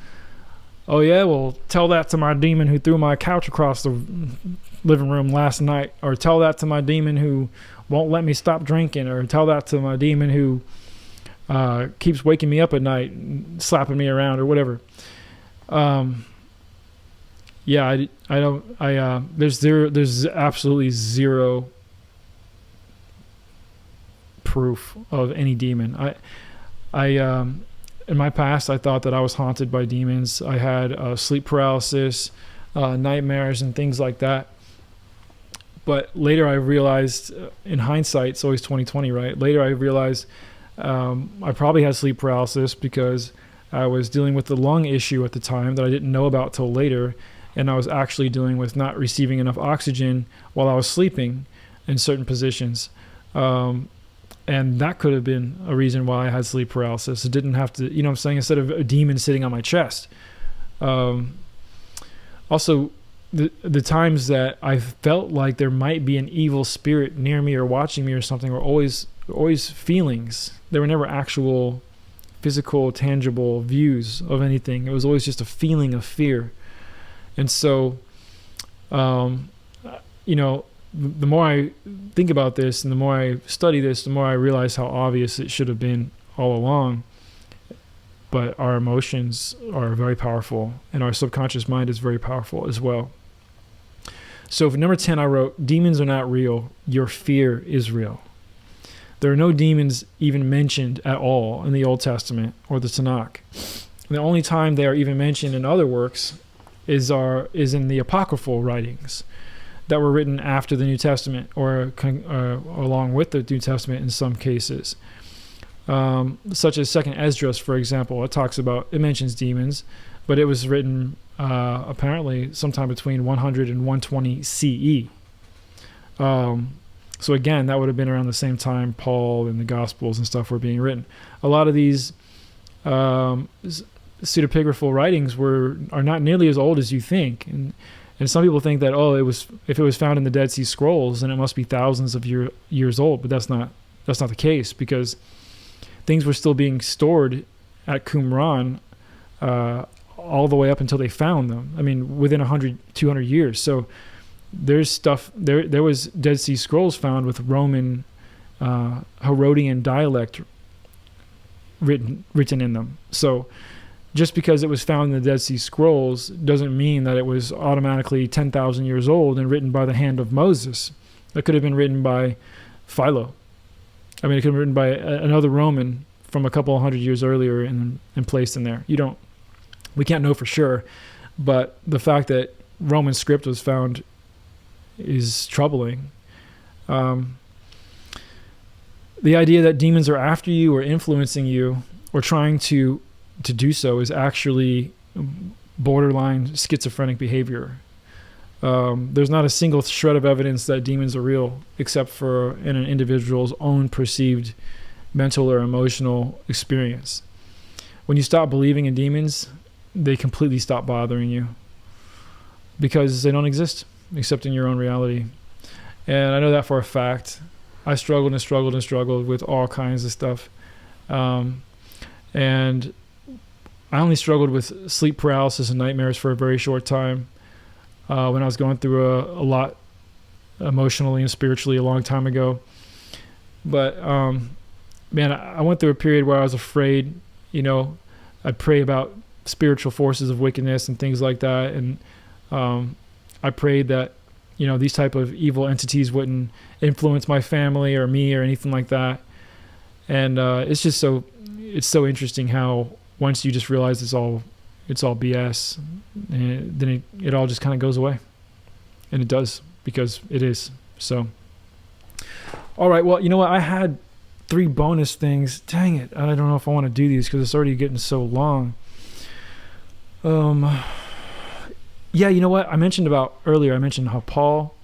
Oh yeah, well, tell that to my demon who threw my couch across the living room last night, or tell that to my demon who won't let me stop drinking, or tell that to my demon who keeps waking me up at night, slapping me around, or whatever. There's absolutely zero proof of any demon. In my past, I thought that I was haunted by demons. I had sleep paralysis, nightmares, and things like that. But later I realized, in hindsight, it's always 2020, right? Later I realized I probably had sleep paralysis because I was dealing with the lung issue at the time that I didn't know about till later. And I was actually dealing with not receiving enough oxygen while I was sleeping in certain positions. And that could have been a reason why I had sleep paralysis. It didn't have to, you know what I'm saying, instead of a demon sitting on my chest. Also, the times that I felt like there might be an evil spirit near me or watching me or something were always feelings. There were never actual physical, tangible views of anything. It was always just a feeling of fear. And so, the more I think about this and the more I study this, the more I realize how obvious it should have been all along. But our emotions are very powerful, and our subconscious mind is very powerful as well. So for number 10, I wrote, demons are not real. Your fear is real. There are no demons even mentioned at all in the Old Testament or the Tanakh. The only time they are even mentioned in other works is in the apocryphal writings that were written after the New Testament or along with the New Testament in some cases. Such as 2nd Esdras, for example, it mentions demons, but it was written apparently sometime between 100 and 120 CE. So again, that would have been around the same time Paul and the Gospels and stuff were being written. A lot of these pseudepigraphal writings are not nearly as old as you think, and some people think that if it was found in the Dead Sea Scrolls, then it must be thousands of years old. But that's not the case, because things were still being stored at Qumran all the way up until they found them. I mean, within 100, 200 years. So there's stuff there was Dead Sea Scrolls found with Roman Herodian dialect written in them. So just because it was found in the Dead Sea Scrolls doesn't mean that it was automatically 10,000 years old and written by the hand of Moses. It could have been written by Philo. I mean, it could have been written by another Roman from a couple of hundred years earlier and placed in there. We can't know for sure, but the fact that Roman script was found is troubling. The idea that demons are after you or influencing you or trying to do so is actually borderline schizophrenic behavior. There's not a single shred of evidence that demons are real except for in an individual's own perceived mental or emotional experience. When you stop believing in demons, they completely stop bothering you because they don't exist except in your own reality. And I know that for a fact. I struggled with all kinds of stuff. And I only struggled with sleep paralysis and nightmares for a very short time when I was going through a lot emotionally and spiritually a long time ago. But man, I went through a period where I was afraid. I'd pray about spiritual forces of wickedness and things like that, and I prayed that these type of evil entities wouldn't influence my family or me or anything like that. And it's so interesting how once you just realize it's all BS, and then it all just kind of goes away, and it does, because it is. So, all right, well, you know what? I had 3 bonus things. Dang it, I don't know if I want to do these because it's already getting so long. Yeah, you know what? I mentioned how Paul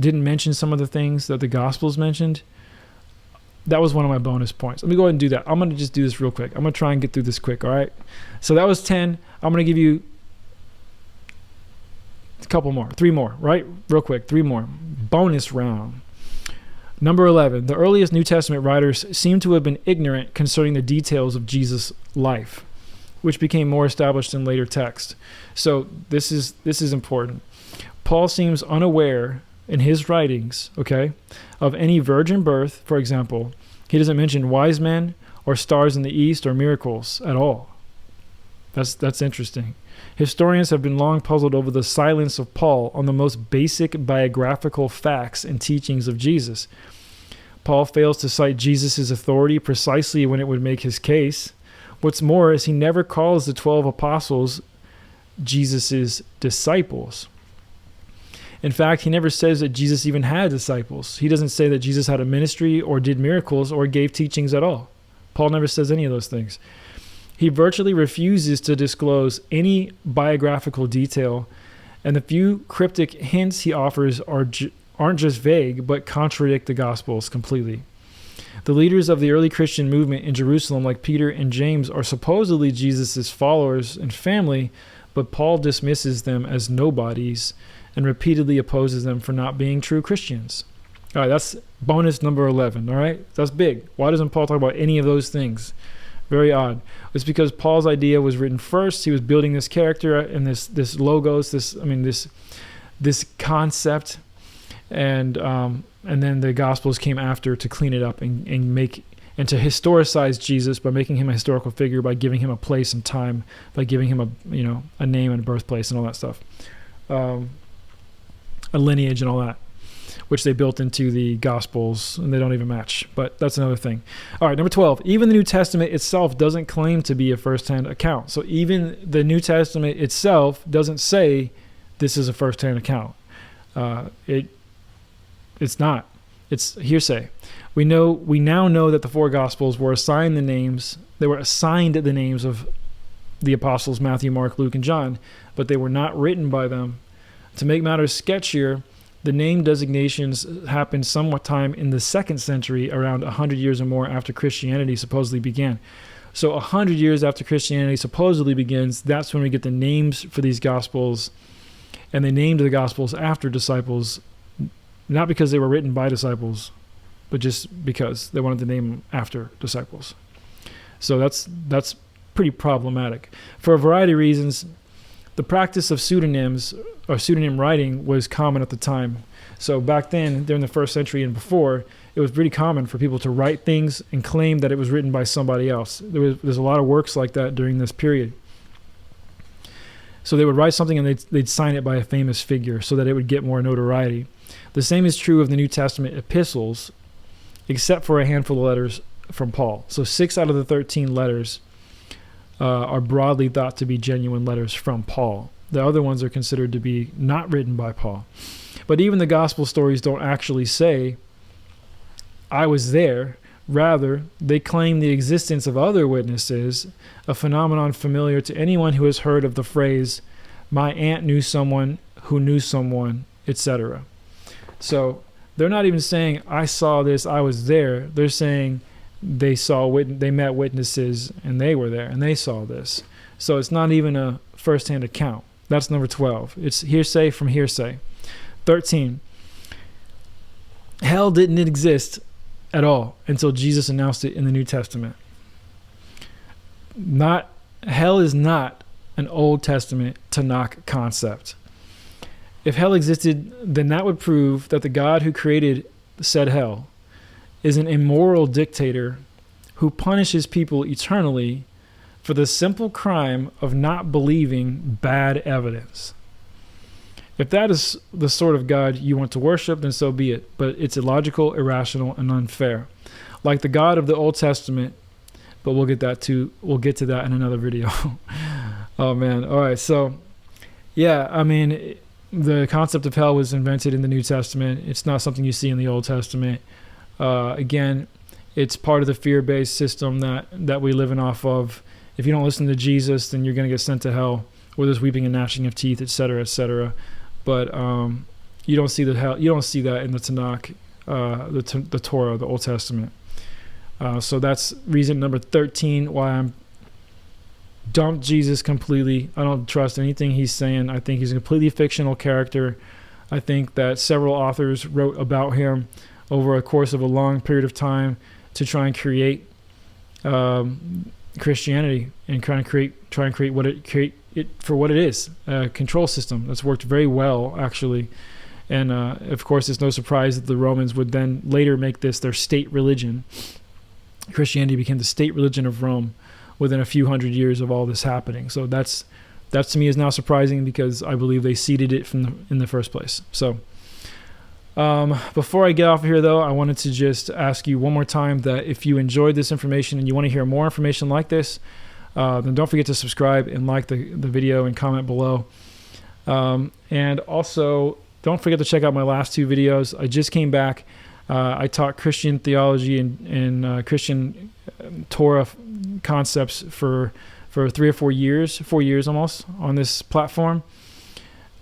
didn't mention some of the things that the Gospels mentioned. That was one of my bonus points. Let me go ahead and do that. I'm going to just do this real quick. I'm going to try and get through this quick, all right? So that was 10. I'm going to give you a couple more. 3 more, right? Real quick, 3 more. Bonus round. Number 11. The earliest New Testament writers seem to have been ignorant concerning the details of Jesus' life, which became more established in later texts. So this is important. Paul seems unaware in his writings, of any virgin birth, for example. He doesn't mention wise men or stars in the east or miracles at all. That's interesting. Historians have been long puzzled over the silence of Paul on the most basic biographical facts and teachings of Jesus. Paul fails to cite Jesus' authority precisely when it would make his case. What's more is he never calls the 12 apostles Jesus' disciples. In fact, he never says that Jesus even had disciples. He doesn't say that Jesus had a ministry or did miracles or gave teachings at all. Paul never says any of those things. He virtually refuses to disclose any biographical detail, and the few cryptic hints he offers aren't just vague, but contradict the Gospels completely. The leaders of the early Christian movement in Jerusalem, like Peter and James, are supposedly Jesus' followers and family, but Paul dismisses them as nobodies and repeatedly opposes them for not being true Christians. All right, that's bonus number 11, all right? That's big. Why doesn't Paul talk about any of those things? Very odd. It's because Paul's idea was written first. He was building this character and this logos, this concept, and then the Gospels came after to clean it up and to historicize Jesus by making him a historical figure, by giving him a place and time, by giving him a name and a birthplace and all that stuff. A lineage and all that, which they built into the Gospels, and they don't even match, but that's another thing. All right, number 12. Even the New Testament itself doesn't claim to be a first-hand account. So even the New Testament itself doesn't say this is a first-hand account. It's not. It's hearsay. We now know that the 4 Gospels were assigned the names. They were assigned the names of the apostles Matthew, Mark, Luke, and John, but they were not written by them. To make matters sketchier, the name designations happened somewhat time in the 2nd century, around 100 years or more after Christianity supposedly began. So 100 years after Christianity supposedly begins, that's when we get the names for these Gospels, and they named the Gospels after disciples, not because they were written by disciples, but just because they wanted to name them after disciples. So that's pretty problematic. For a variety of reasons, the practice of pseudonyms or pseudonym writing was common at the time. So back then, during the 1st century and before, it was pretty common for people to write things and claim that it was written by somebody else. There's a lot of works like that during this period. So they would write something and they'd sign it by a famous figure so that it would get more notoriety. The same is true of the New Testament epistles, except for a handful of letters from Paul. So 6 out of the 13 letters are broadly thought to be genuine letters from Paul. The other ones are considered to be not written by Paul. But even the gospel stories don't actually say, I was there. Rather, they claim the existence of other witnesses, a phenomenon familiar to anyone who has heard of the phrase, my aunt knew someone who knew someone, etc. So they're not even saying, I saw this, I was there. They're saying, they met witnesses and they were there and they saw this. So it's not even a first-hand account. That's number 12. It's hearsay from hearsay. 13. Hell didn't exist at all until Jesus announced it in the New Testament. hell is not an Old Testament Tanakh concept. If hell existed, then that would prove that the God who created said hell is an immoral dictator who punishes people eternally for the simple crime of not believing bad evidence. If that is the sort of God you want to worship, then so be it. But it's illogical, irrational, and unfair. Like the God of the Old Testament, but we'll get to that in another video. Oh man. All right. So yeah, I mean, the concept of hell was invented in the New Testament. It's not something you see in the Old Testament. Again, it's part of the fear-based system that we're living off of. If you don't listen to Jesus, then you're going to get sent to hell, where there's weeping and gnashing of teeth, etc., etc. But you don't see that in the Tanakh, the Torah, the Old Testament. So that's reason number 13 why I'm dumped Jesus completely. I don't trust anything he's saying. I think he's a completely fictional character. I think that several authors wrote about him over a course of a long period of time to try and create Christianity and try and create it for what it is, a control system that's worked very well, actually. And of course, it's no surprise that the Romans would then later make this their state religion. Christianity became the state religion of Rome within a few hundred years of all this happening. So that's to me is now surprising, because I believe they seeded it in the first place. So before I get off of here, though, I wanted to just ask you one more time that if you enjoyed this information and you want to hear more information like this, then don't forget to subscribe and like the video and comment below. And also, don't forget to check out my last two videos. I just came back. I taught Christian theology and Christian Torah concepts for 3 or 4 years, 4 years almost, on this platform.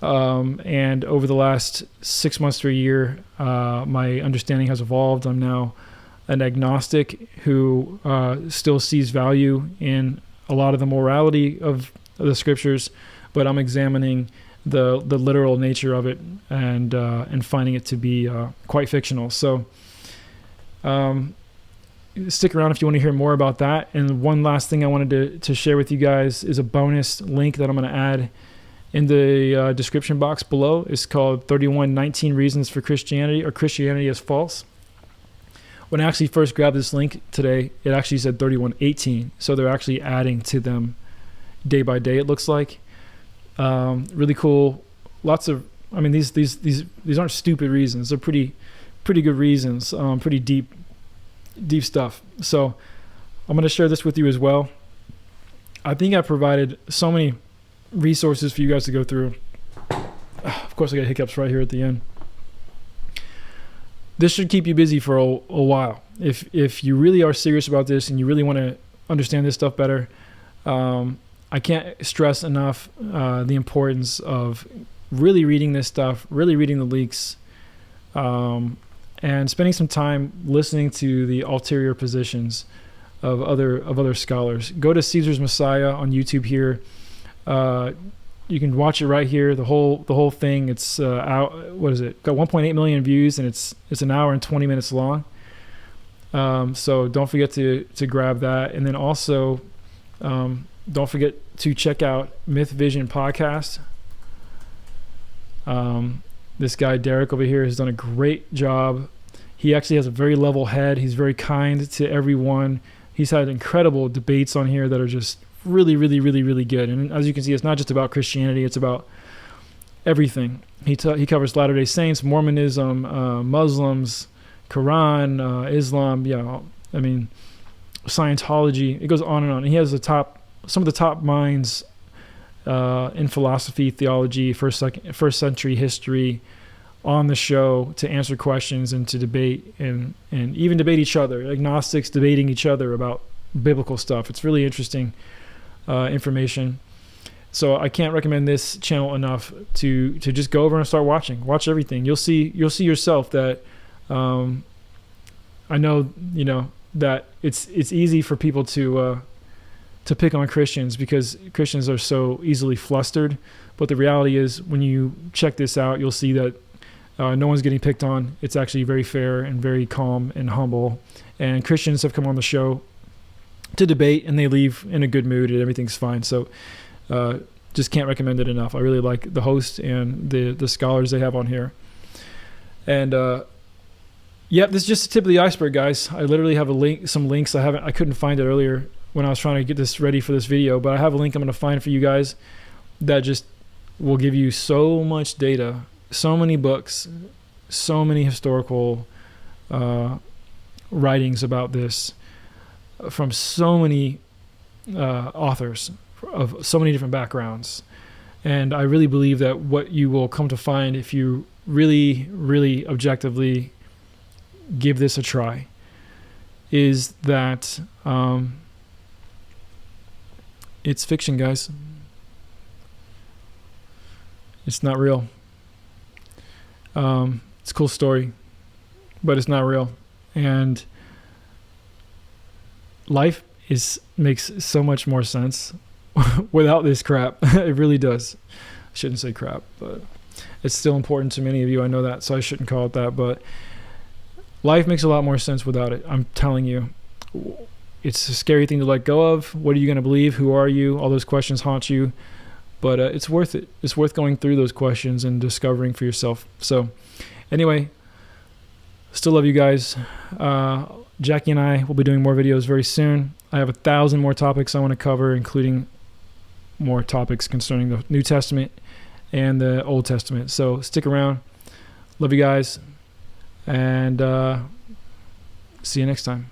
And over the last 6 months to a year, my understanding has evolved. I'm now an agnostic who still sees value in a lot of the morality of the scriptures, but I'm examining the literal nature of it and finding it to be quite fictional. So stick around if you want to hear more about that. And one last thing I wanted to share with you guys is a bonus link that I'm going to add in the description box below. It's called 3119 Reasons for Christianity, or Christianity is False. When I actually first grabbed this link today, it actually said 3118. So they're actually adding to them day by day, it looks like. Really cool. Lots of, I mean, these aren't stupid reasons. They're pretty good reasons. Pretty deep stuff. So I'm going to share this with you as well. I think I provided so many resources for you guys to go through. Of course, I got hiccups right here at the end. This should keep you busy for a while. If you really are serious about this and you really want to understand this stuff better, I can't stress enough the importance of really reading this stuff, really reading the leaks, and spending some time listening to the ulterior positions of other scholars. Go to Caesar's Messiah on YouTube here. You can watch it right here. The whole thing. It's out. What is it? Got 1.8 million views, and it's an hour and 20 minutes long. So don't forget to grab that, and then also don't forget to check out Mythvision Podcast. This guy Derek over here has done a great job. He actually has a very level head. He's very kind to everyone. He's had incredible debates on here that are just really, really, really, really good. And as you can see, it's not just about Christianity, it's about everything. He covers Latter-day Saints, Mormonism, Muslims, Quran, Islam, I mean, Scientology. It goes on and on. And he has some of the top minds in philosophy, theology, first century history on the show to answer questions and to debate and even debate each other. Agnostics debating each other about biblical stuff. It's really interesting information. So I can't recommend this channel enough to just go over and start watch everything. You'll see yourself that I know that it's easy for people to pick on Christians because Christians are so easily flustered, but the reality is when you check this out, you'll see that no one's getting picked on. It's actually very fair and very calm and humble. And Christians have come on the show to debate, and they leave in a good mood and everything's fine. So just can't recommend it enough. I really like the host and the scholars they have on here. And this is just the tip of the iceberg, guys. I literally have some links. I couldn't find it earlier when I was trying to get this ready for this video, but I have a link I'm going to find for you guys that just will give you so much data, so many books, so many historical writings about this from so many authors of so many different backgrounds. And I really believe that what you will come to find if you really, really objectively give this a try is that it's fiction, guys. It's not real. It's a cool story, but it's not real. And life makes so much more sense without this crap. It really does. I shouldn't say crap, but it's still important to many of you. I know that, so I shouldn't call it that. But life makes a lot more sense without it. I'm telling you. It's a scary thing to let go of. What are you going to believe? Who are you? All those questions haunt you. But it's worth it. It's worth going through those questions and discovering for yourself. So anyway, still love you guys. Jackie and I will be doing more videos very soon. I have 1,000 more topics I want to cover, including more topics concerning the New Testament and the Old Testament. So stick around. Love you guys. And see you next time.